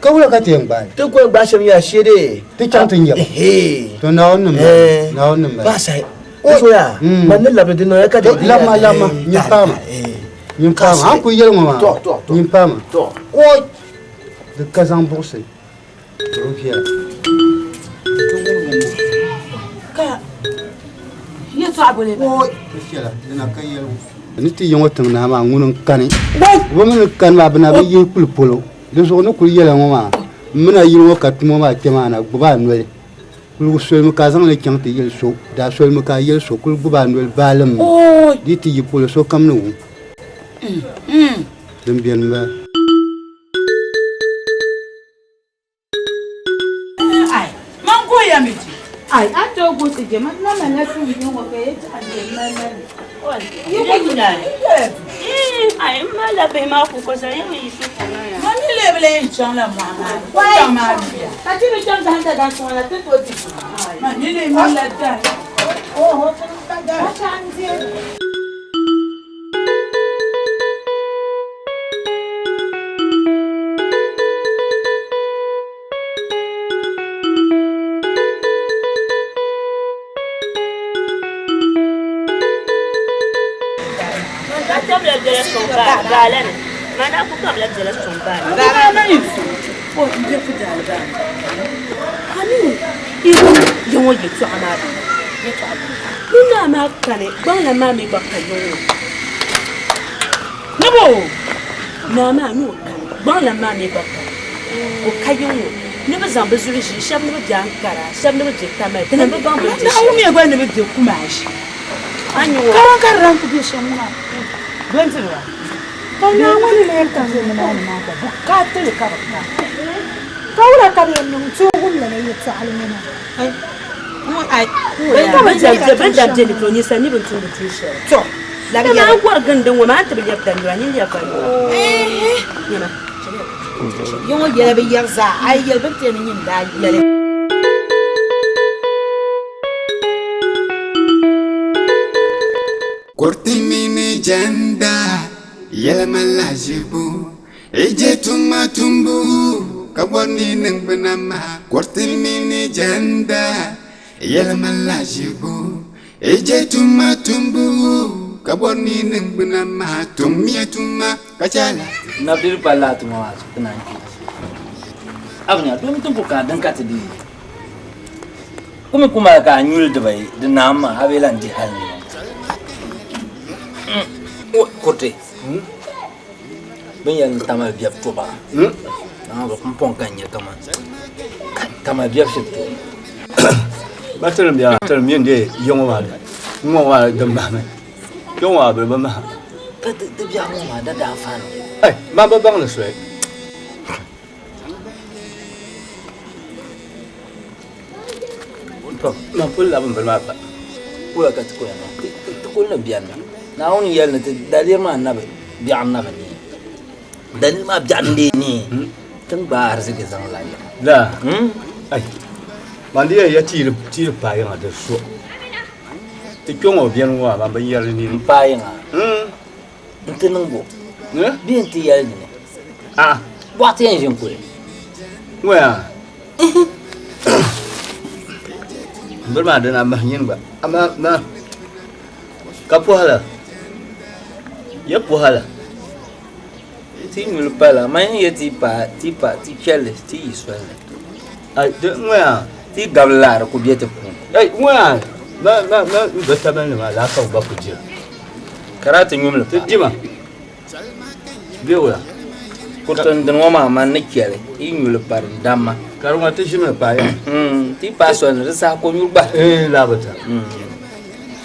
كولا كاتين باي تقول باشم يا شيري تكانتين يا تناون نم باسه Oya, manela bedino ya kade lama nyipama anku yelma nyipama oi de kazan bourse revia ka yeto abole oi kela dina kayelo niti yongo tangna ma ngunun kani wo mun kan ma bana be yi kulpolo de zo no kul yela ngoma mina yiro katmo ma temana gba nwele kul sol mu ka zang le kyang te yel so da sol mu ka yel so kul buba ndol balam di ti yipol so kam no dem bien ba ai man ko ya miji ai an to go se je man na na tu ni wo ke ta je man na yi ko na ai ma la be ma ko sa ya mi su kana ya man ni le bele chan la ma ma wa ma ya ta ti le chan da da so la te to ti man ni le mi la da ho ta da chan je Galera, mas não é por causa da sombra. Não é isso. Pô, não tem que dar nada. Ani, eu vou ir para a Mara. Não é mais caro. Bom, a mãe vai cair. Não, não, não. Bom, a mãe vai cair. O caiu. Não vai zambar zuri shi, shabu não vai cara, shabu não vai tamar. Não vai bom. Não, o meu agora não vai ter mais. Anyo. Caramba, que bicho não. Benzinwa. Tanya wani ne yanka zai mana na da bukata ne ka baka. Kawura ka ne mun tsogun ne ne ta almana. Ai. Mu ai. Ban da je ni to ni sani ban tun da tishi. To. Labi ya gwar gandan wa ma ta biya da ni ya fa. Yana. Yon ya bi yarza ai ya ban ta ni yin da ya. Kortimini janda yelma jibu eje tuma tumbu kaboni nang benama kortimini janda yelma jibu eje tuma tumbu kaboni nembuna matumia tuma kachala nabdir pala tuma tunanki abnya dum tum ka dan ka tadi kuma ka nyul da bai da nama abelan di halni kote ben yan tamal biap toba na ba kumpon kanya kama tamal biap shito ba tele de yongo wa ngo wa damba me yongo wa be ba ma ta biap mo ma da fan ai ma ba bang le sui ma pul la ba ma ba kula ka ko yana to ko na biyan na woni yal na dalir ma na biyan na ni dalil ma biyan ni tun ba arziki zan lafiya da ai man dia ya ti pa yang ada so ti kyong o bian wa ba yar ni pa yang nteneng bo bien ti yal ni bo ti en jin ko wa berma ada nama nyin ba ama na kapuhala ya puhala ti ngul pala man ye ti chele ti iswele ai de ngwa ti gablar ku biete ku ai ngwa na bataban ma la ka ba ku jira karatu nyum la jima bewa ko ton den wama man ne kele i ngul par dama karuma te jima pa ya ti pason resa ko nyul ba la bata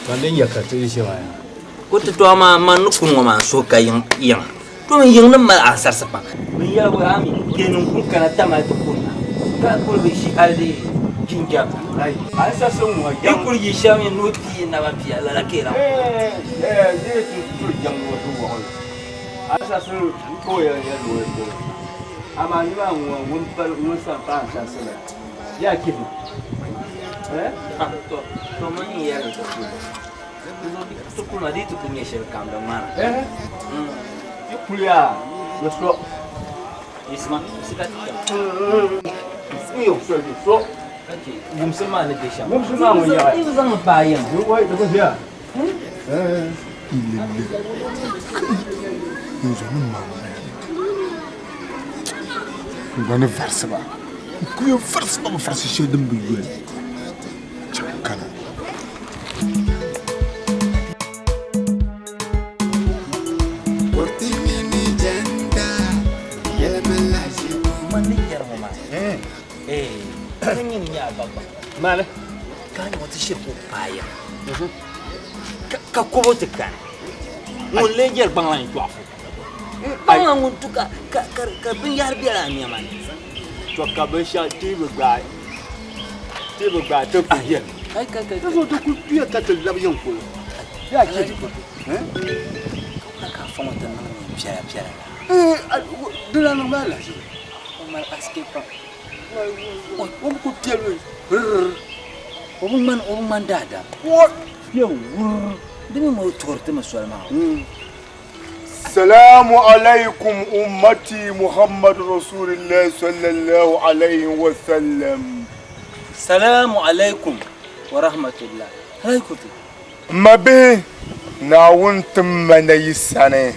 pandin ya ka te jima ya ko to ma man ku ngoma so kayin yang to men yang na ma asar sapa men ya wa ami kenun ku kana tama to kunna ka ko be shi alde jinja ai asa sun wa ya ku yi shami noti na ba biya la kera je tu jang wo tu wo asa sun ko ya do ama ni ba won sa pa sa sala ya kifu to man ya to to kuna di to kunya shel kam da mana kulia leslo isma sikat iyo so Mumsema ne desha. Mumsema mo ya. Izo zan bayan. Yo wai da gaskiya. Nous allons maman. Verse ba. Ku verse ba verse shi dum biyu. Kana. Kanyin ya baba. Mala. Kanyi wata shirku baya. Ka kobo ta kan. Mun lejer banglan twafu. Banglan mun tuka ka bin yar biya mi man. To ka bin sha tibu ga. Tibu ga to kiya. Ai ka. To ku piya ka ta labiyan ko. Ya ki. Ka fa wata nan piya. Dula no mala. Mal aske pa. Om ku telu. Om man dada. What? Yo. Demi mo torte ma sualma. السلام عليكم أمتي محمد رسول الله صلى الله عليه وسلم. السلام عليكم ورحمة الله. هاي كنت. ما به ناونت من يسانه.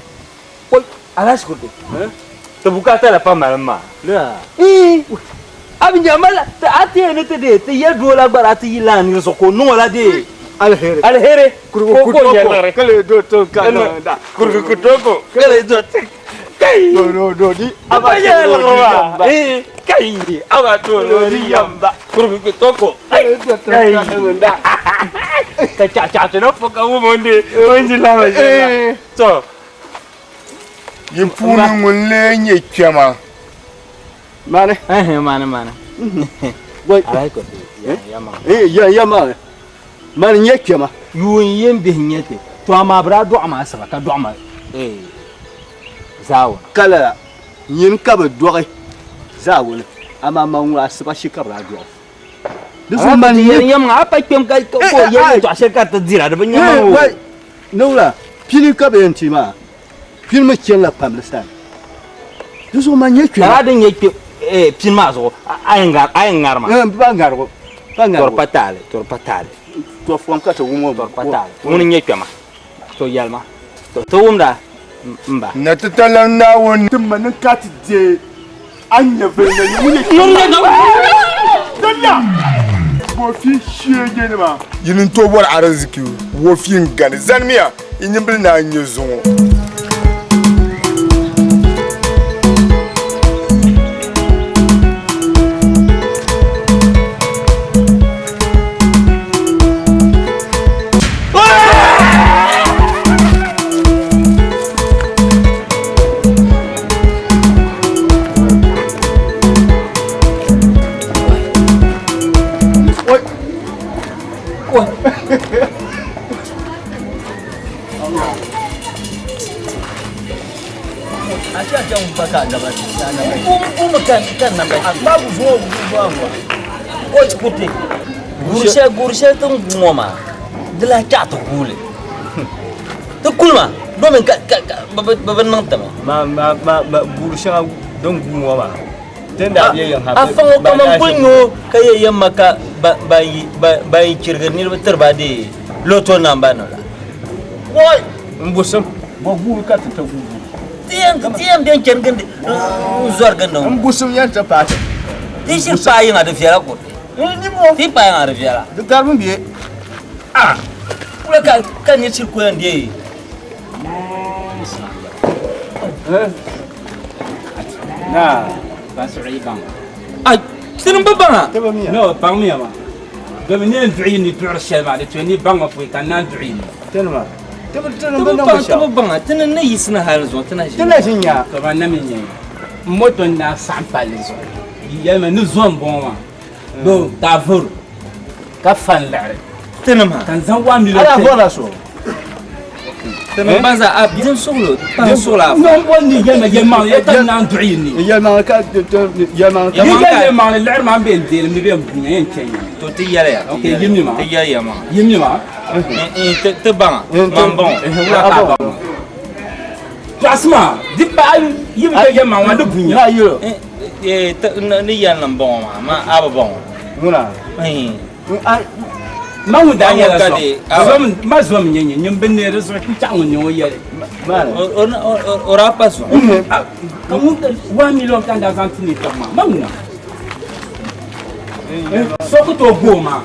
قل علاش كنت؟ تبوكا تلا فما ما. لا. abin jamala ta ati ne te de te yedo la bara ti lan ni so ko no la de alhere ko ya kale do to kana da kurku toko kale do kai do di abaya la kai aba to lo di yamba kurku toko kai da ka cha no foka wo monde onji la ma to yimpunu mulle nye kyama Mana? Mana. Boy. Ya ma. Man nyeke ma. Yuun yembe nyete. To ama bra do ama asra ka do ama. Zawo. Kala yin ka ba do ai. Zawo ne. Ama ma nwa asba shi ka bra do. Dusu man yem apa kem ka ko yem to asher ta dira da banya ma. No la. Pini ka be nti ma. Pini ma ken la pam la sa. Dusu man nyeke. Ka da nyeke pin mazo ayengar ma ba ngargo tor patale to fon ka to wumo tor patale woni nyekema to yalma to wumda mba na tatalan na wani manin kati je anya bene ni dalla wofi shege ne ma yinin to bor arziki wofi ngane zanmiya inyibil na anyezo Gurusha tun goma de la chat gule to kulma do men baban nan tama ma gurusha don goma tunda biye yan ha afan ko man bunyo kaye yamma ka bayi kirgani ba de loto nan ba na woi mbusum ba guru ka ta guru tiam den kirgani zuwar ganno mbusum yan ta fata ti shi payin ada fiara ko ni mo ti payin ada fiara de garbun biye kula kan ni cirko yan die na basuri bang ai tin babanga no bang mi ma do ni duini tu'r shema de tuni bang fu kan nan duini tenma taba banga tin ne yisna hal zo tin tana jinya to ban na minye moto na sampale zo yema ni zon bon ma do tavur ka fan lare tenma kan zan wa mi ala vola so tenma baza abdin solo tan sola non bonni yema tan nan duini yema ka yema lare ma ben del mi ben bunya yen kenya to ti yala ya okay yimni ma ti yala ma yimni ma te banga man bon wala ka banga plasma di ba yim ke yema wa de bunya na yo ni yan nan bon ma aba bon muna ma wu da ya so zom ma zom nyenye nyim ben ne rezo ku cha nyo yele ora paso kamu 1 million kan da zantini tama mamna sokoto goma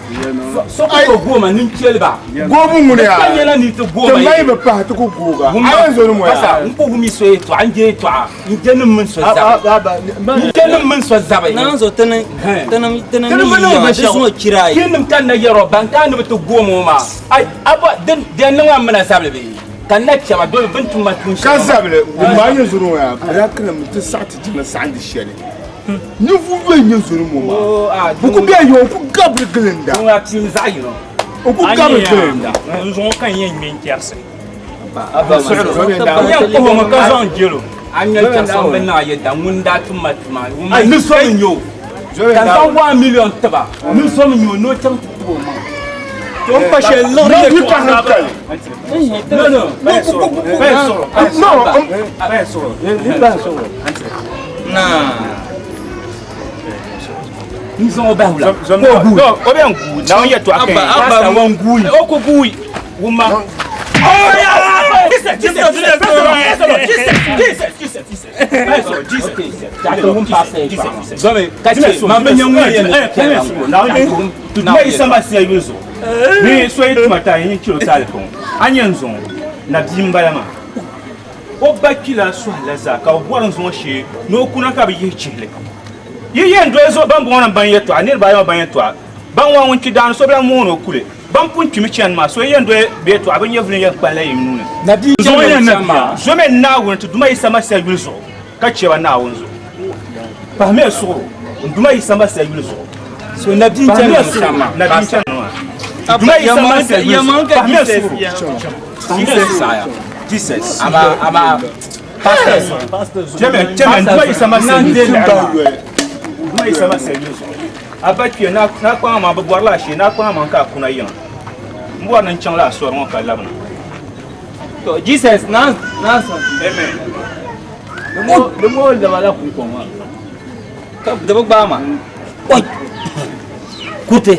nin kelba gobu mun ya kanyela ni to goma mai ba pa to goga ayan zo mu ya pasa mpo humi so eto anje to njenin mun so zaba njenin mun so zaba nan zo tanan ni so kirai kinim kan na yero ban kan to goma ma ai aba den nan mun na sable be kan na chama do bintu matun kan sable ma yin zuru ya rakna mutu sati jina sandi shele ni vous voyez sur moi beaucoup bien yo ku gabre glenda on a tim zairo o ku gabre glenda nous on kan yen men kerse aba ya ko mo ka zon jelo anya kerson ben na yeda munda tumatuma ai nous sommes yo kan 1 million taba nous sommes yo no cham to ma to pa che lo ni pa na kale non nous sommes bien là. Non, on bien goût. Là on y a toi. Abba mon goût. O ko goût. Woman. Oh yeah. Yen do zo ban bon ban yeto anir ba yo ban yeto ban wa won ti dan so bla mo no kule ban pun tumi chen ma so yen do be to abin yevne yen kpala yim nu na di zo yen na zo me na won to duma isama sa yulso ka chewa na won zo pa me so duma isama sa yulso so na di chen na di chen duma isama sa yulso pa me so Jesus ama pastor Jemen duma isama sa yulso mai sama serious abaki na kwa ma bagwar la shi na kwa ma ka kuna yin mu wannan can la so ron ka labna to Jesus na amen le mo da bala ku ko ma ka da ba ma oi kute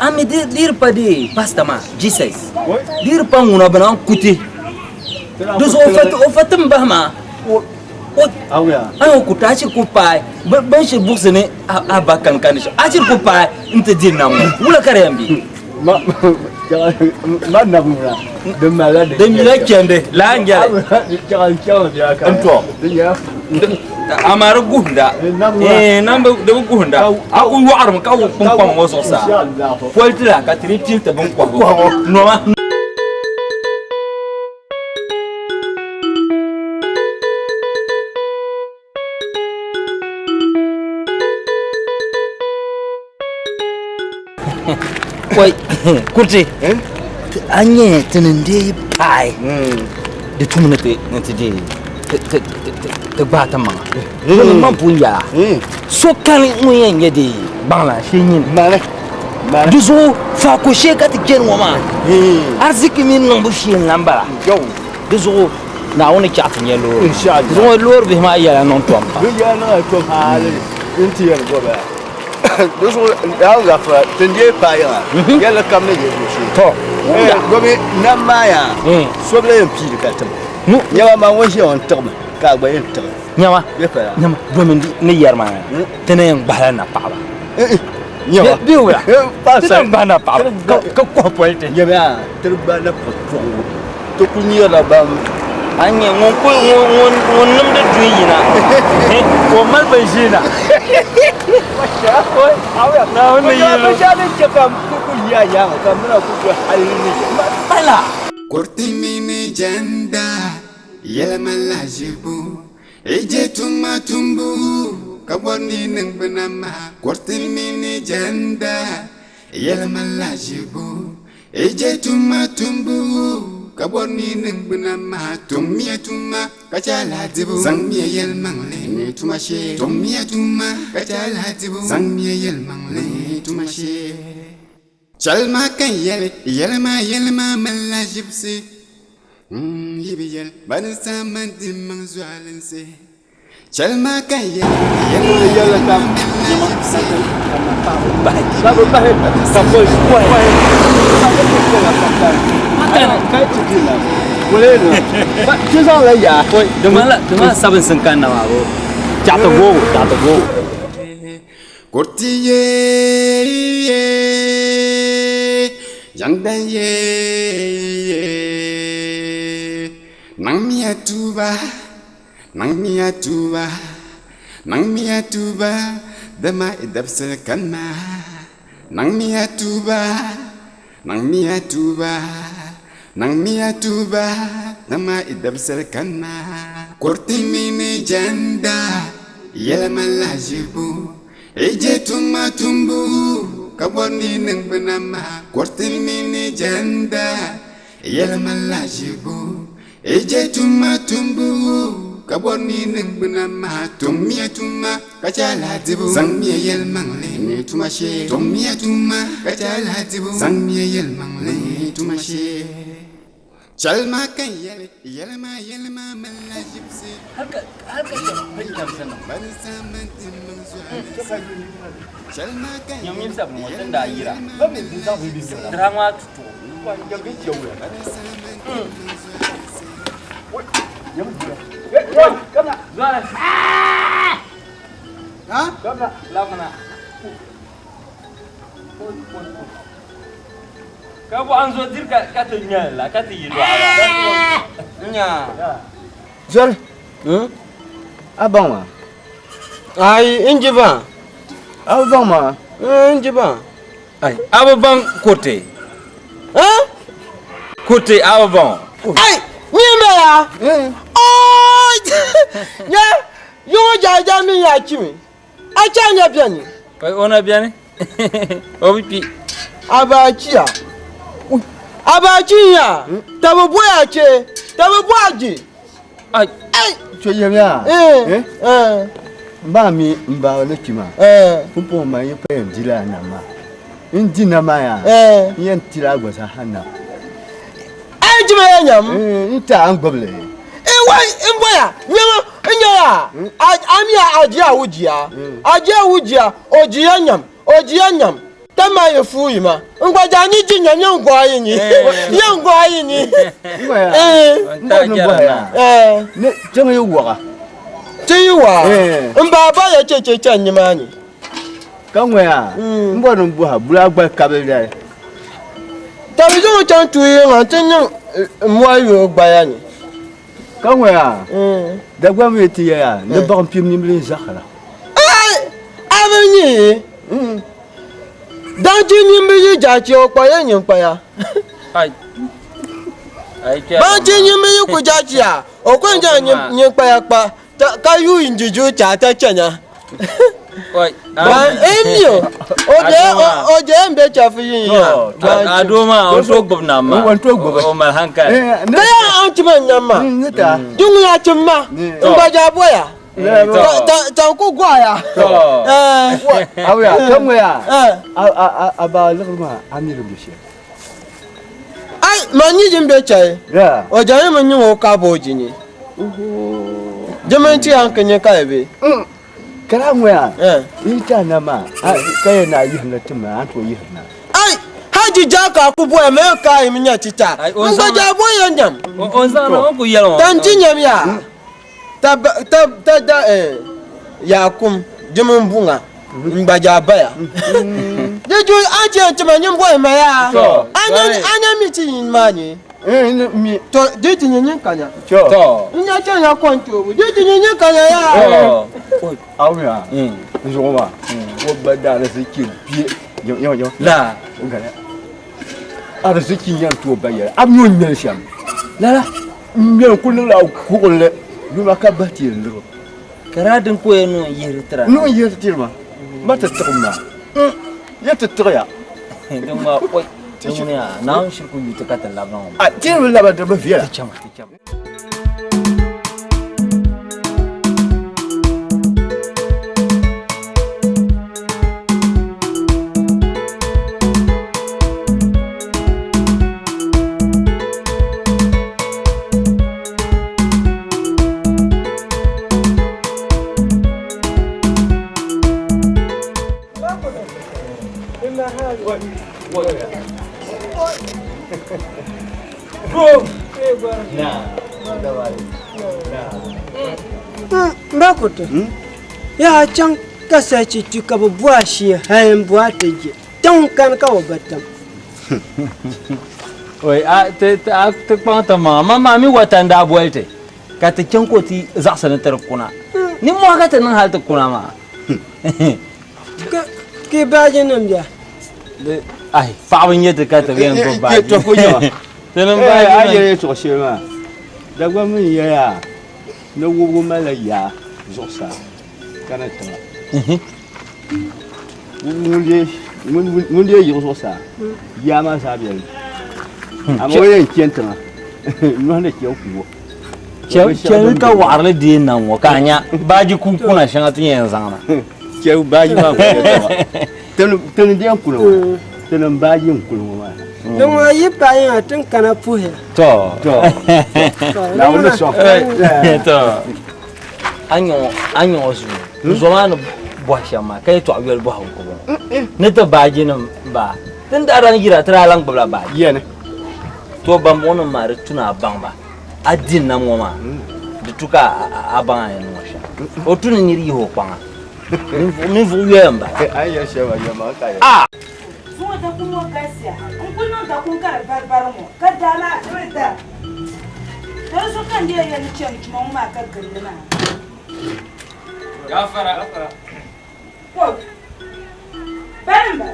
Ami dir pas de pastama Jesus. Dir pas mon abana coûté. Deux au fait mbama. Ah oui. Ah on coûte achi coupa. Ben chez bourse ne abakan kanisho. Achi coupa inte dir namu. Wula karembi. Ma namura. De malade. De milakende. La ngale. Anto. Amar gunda namba de gunda aku warum ka pom mo so sa poltila ka tripil te bon ko no ma Woi kurti anye tenende pai de tumunete nti te bata ma le man punya so kali muyen yedi bangla shinyin male duzo fa ko sheka te ken wama arziki min no bushin lamba yo duzo na woni chat nyelo inshallah duzo lor bi ma ya non tompa ya na to hale inti ya go ba duzo ya ga fa tende pa ya la kamne je to go be namaya so ble pi ka tam yawa ma won shi on tama ka gba yin tama nyawa nyama domin ni yarma tenen bala na pa ba nyawa biwa tenen bana pa ka ko polte yawa terba na po to kunyi la ba anye ngon ko ngon nam da duina ko mal ban shi na masha ko awa na woni yi ba ja ne ke kam ku ya ka muna ku halin ni bala Kortimini janda yelma lajibu eje tuma tumbu kaboni nangbanama Kortimini janda yelma lajibu eje tuma tumbu kaboni nangbanama tumia tuma kachala dibu sangmia yelmangle ni tuma she tumia tuma kachala dibu sangmia yelmangle tuma she Chalma kan yelma mala jibsi yibi yel bansa man dimang zwalense Chalma kan yelma tam jibsi sabu bahe sabu kai tidila boleh ba jisa la ya demala saben sengkan na wo jatuh go Kortiye Janda ye Nang mia tuba Dama idapsel kanma Nang mia tuba Dama idapsel kanma Kortimini janda Yelma lajibu Eje tuma tumbu kaboni nangbanama Kortimini janda yelma lajibu eje tuma tumbu kaboni nangbanama tumia tuma kachala dibu sangmia yelmangle ni tuma she tumia tuma kachala dibu sangmia yelmangle tuma she Chalma kan yelma malajibsi halka hajjam sana bansa mantim Chalma kan yamin sab no tanda yira babe dinta bibi drama to wan jabi jawu yam dira kana zara ha kana lamana Kamu anzo dir katanya lah kati yido ala. Nya. Zol. Abang ma. Ai injiba. Abang ma. Injiba. Ai abang kote. Kote abang. Ai nyembe ya. Oh. Ya. Yo jaja mi ya chimi. Acha nya biani. Pai ona biani. Obi Abachia. Abachiya. Tabo boya che. Tabo boaji. Ai. Choyemya. Mba mi mba na chima. Pumpo ma yepa ndila na ma. Ndina ma ya. Yen tira gwa sa hana. Ai jima ya nyam. Nta angboble. Wai mboya. Nyama nyaya. Amia ajia wujia. Ajia wujia ojiya nyam. Ojiya nyam. Tama ye fui ma. Ngwa jani jinya nyangwa yini. Nyangwa yini. Ne jama ye wa. Ti wa. Mbaba ya cheche nyimani. Kanwe ya. Mbo no bu ha bula gba kabele. Tabi jo chantu ye ma tinyo mo yo gba ya ni. Kanwe ya. Da gwa me ti ya. Ne ba pim ni mle zakhala. Aveni. Daji ni mbi jachi okpa ya nyimpa ya. Ba ji ni mbi ku jachi ya. Okwenja nyimpa ya pa. Ka yu injuju cha ta chanya. Ba enyo. Oje mbe chafu yin ya. Adoma o so gbobna ma. O mal hanka. Kaya antima nyama. Dungu ya chimma. Ngbaja boya. Ta ku gwa ya. Awya kamwe ya. Aba lugma amiru bishi. Ai manyi jimbe chai. Oja manyi wo ka boji ni. Jamanti hankanye kaibe. Karamwe ya. Ita na ma. Kaya na yihna tima anto yihna. Ai haji jaka ku boya me ka iminya tita. Ngbaja boya nyam. Onzana ku yelo. Tanji nyam ya. Ta ya kum jimin bunga mbaja baya jeju aje ntuma nyimbo ma ya anya miti mani mi to jeju nyenye kanya to nya cha ya konto jeju nyenye kanya ya awya nzoma wo bada na siki bie yo la ngala ada siki nyan to baya amnyo nyan sham la myen kullu la kulle yuma ka batir ndro karadin ko eno yirtira no yirtira ma mata tuma ya tatriya don ma ko tunya na shirku yi ta katan laban a tiru laban da mafiya ta chama Mbakoto. Ya can kasace tuka buwa shi hayan buwa ta je. Tan kan ka wabatam. Oi a te kwanta mama mi watanda bolte. Ka te kenko ti zaksan tar kuna. Ni mo ka ta nan halta kuna ma. Ke baje nan ja. Ai fa ban yadda ka ta yan ko ba. To ko yawa. Tanan ba ba ya to she ma. Da gwa mun ya na wugu mala ya zosa kana tama mun je yi zosa ya ma sa biyan amma wayan kenta mun da ke ku Chen ka warle di nan wa kanya baji kun kuna shan atun yan zana ke baji ma tan je kuna tan baji kuna ma don wa yi bayan atun kana puhe to na wani so to anyo su zoma no bwasha ma kai to awel bo hanko bo ne to baji nan ba tun da ran gira tara lang bla ba yene to ban wono mare tuna ban ba adin nan woma da tuka aban ayi no sha o tun nyiri ho kwanga min fu yemba ai ya shewa ya ma kai zuwa da kuma gaskiya in kun da kun kar barbar mu kada la da dan so kan da yayin cin kuma ma ka gallina gafara ko bamba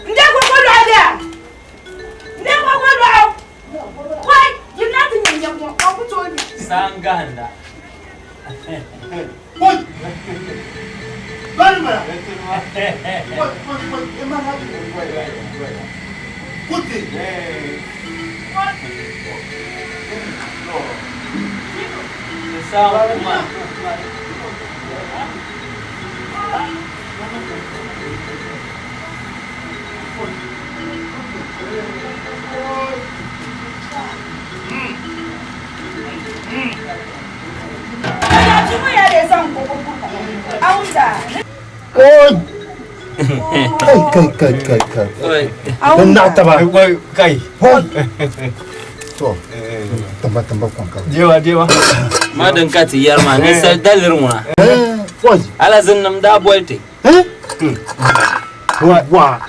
nda ko ko ada nda ko ko lo wai jinati nyen mo ko to ni sanganda Oi! Bamba! Kuti! Kai. Dan nak taba. Kai. To. Tamba kon ka. Dewa. Madan kati yarma ne sai dalir muna. Waji. Ala zinnam da bolte. Wa.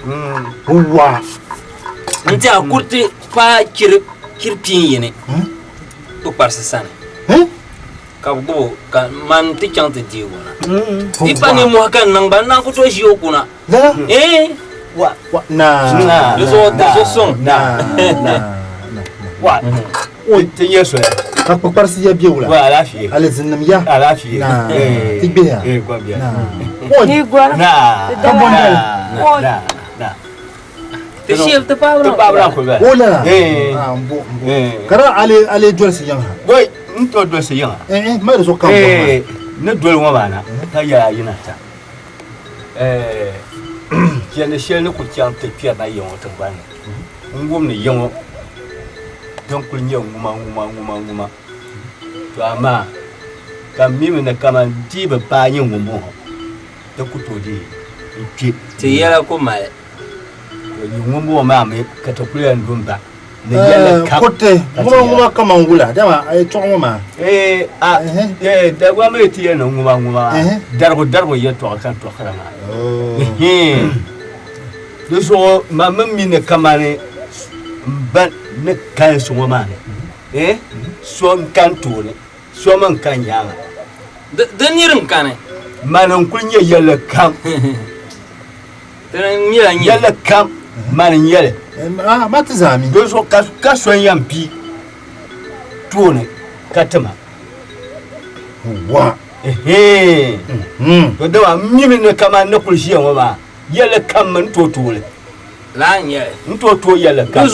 Nti a kurti pa kirpin yene. To parsa sana. Kabu kan man ti chante diwa. Ipani mo kan nang ban na ko to jiyo kuna. Wa na. Yo son. Wa. O te yeso. Ka ko parsi ya biula. Wa lafiya. Ala zinnam ya. Lafiya. Na. Ti biya. Kwa biya. Ni gwa. Na. Te chef te pa ko ba. Ola. Mbo. Kara ale jol si yang ha. Boy, nto do se yang. Ma rezo kan. Ne dole wa bana. Ta ya yina ta. Kiyane shel ne ku kyam te piya na yang ta bana. Ngum ne yang. Don ku nye nguma. To ama kam mi ne kama ti ba pa yin ngum. Da ku to di. Te yara ko mai. Ngumbo mama katakulia ndumba ne yala kap kote nguma kama ngula dama ay tongo ma da me tiye no nguma darbo ye to kan to khana do so mama mi ne kamane ban ne kan so ma so kan to ne so man kan yanga da nirin kane manan kunye yala kam yala kam man yele matizami do so ka so yampi tuone katama wa to da mimi ne kama na kulshi yawa ba yele kam man to tole la nyele to yele kam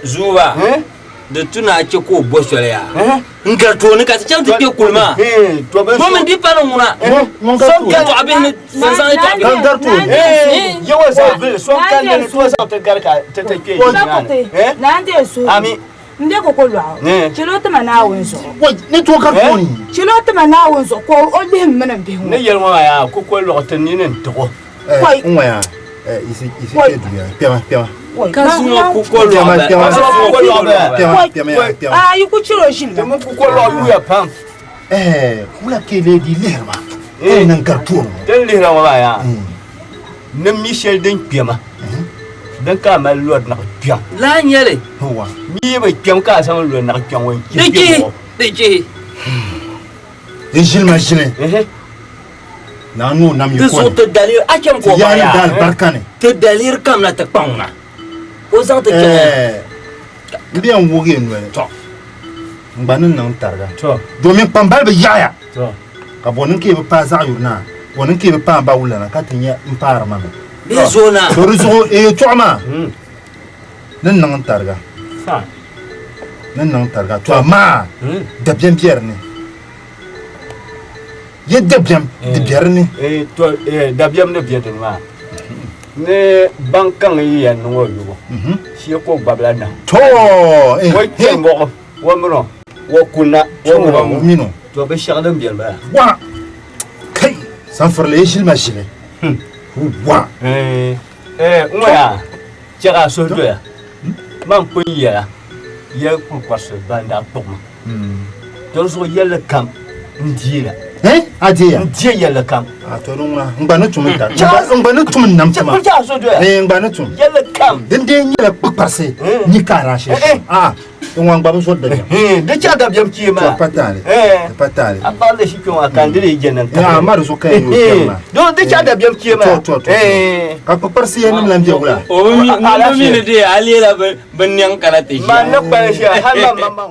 zuwa da tuna ce ko bosole ya ngar to ne ka can take kulma to ba mun di fara muna son ka to abin san san ta ngar to yawa sa bil son kan ne to sa ta garka ta take na ande so ami nde ko ko lwa chilo ta mana wonso ne to ka to ni chilo ta mana wonso ko o de mana be ne yelma ya ko lo ta ni ne to ko nwa ya isi ke duya pema Kasuno kukolo yuko chiro shilma mo kukolo ya pam kula ke lady lerma nan karton dan lera wa ya ne Michel den pema dan ka ma lord na pem la nyele wa mi ba pem ka san lord na pem won deke de shilma shine nanu nam yiko so te dalir akem ko ba ya dal barkane te dalir kam na te pauna ozan te kene ndian woge nwe to ngbanin nan targa to domin pambal be yaya to ka bonin ke be pa za yurna bonin ke be pa ba wulana ka tinya mpara mama zona so rizo to ma nan targa fa nan targa to ma da bien bière ni ye de bien de bière ni to da bien de bière ma ne bankan yi ya no yugo shi ko babla na to wo tembo wo mro wo kuna wo mino to be shagdan biel ba wa kai san farle shi machine wa ya jaga so do ya man pun ya ku kwaso banda pokma to so yele kam ndira adiya ndiye yele kam to nuna ngba tumita ngba tumin nam tama ngba tum yele kam dinde yele kpase ni kara she ngwa ngba so da de cha da biam ki ma patale abale shi ko akandire jenan ya maru so kai yo do de cha da biam ki ma ka paparsi yenim lam je wala o mi ne de ali la ban nyang karate ma na pa shi ha ma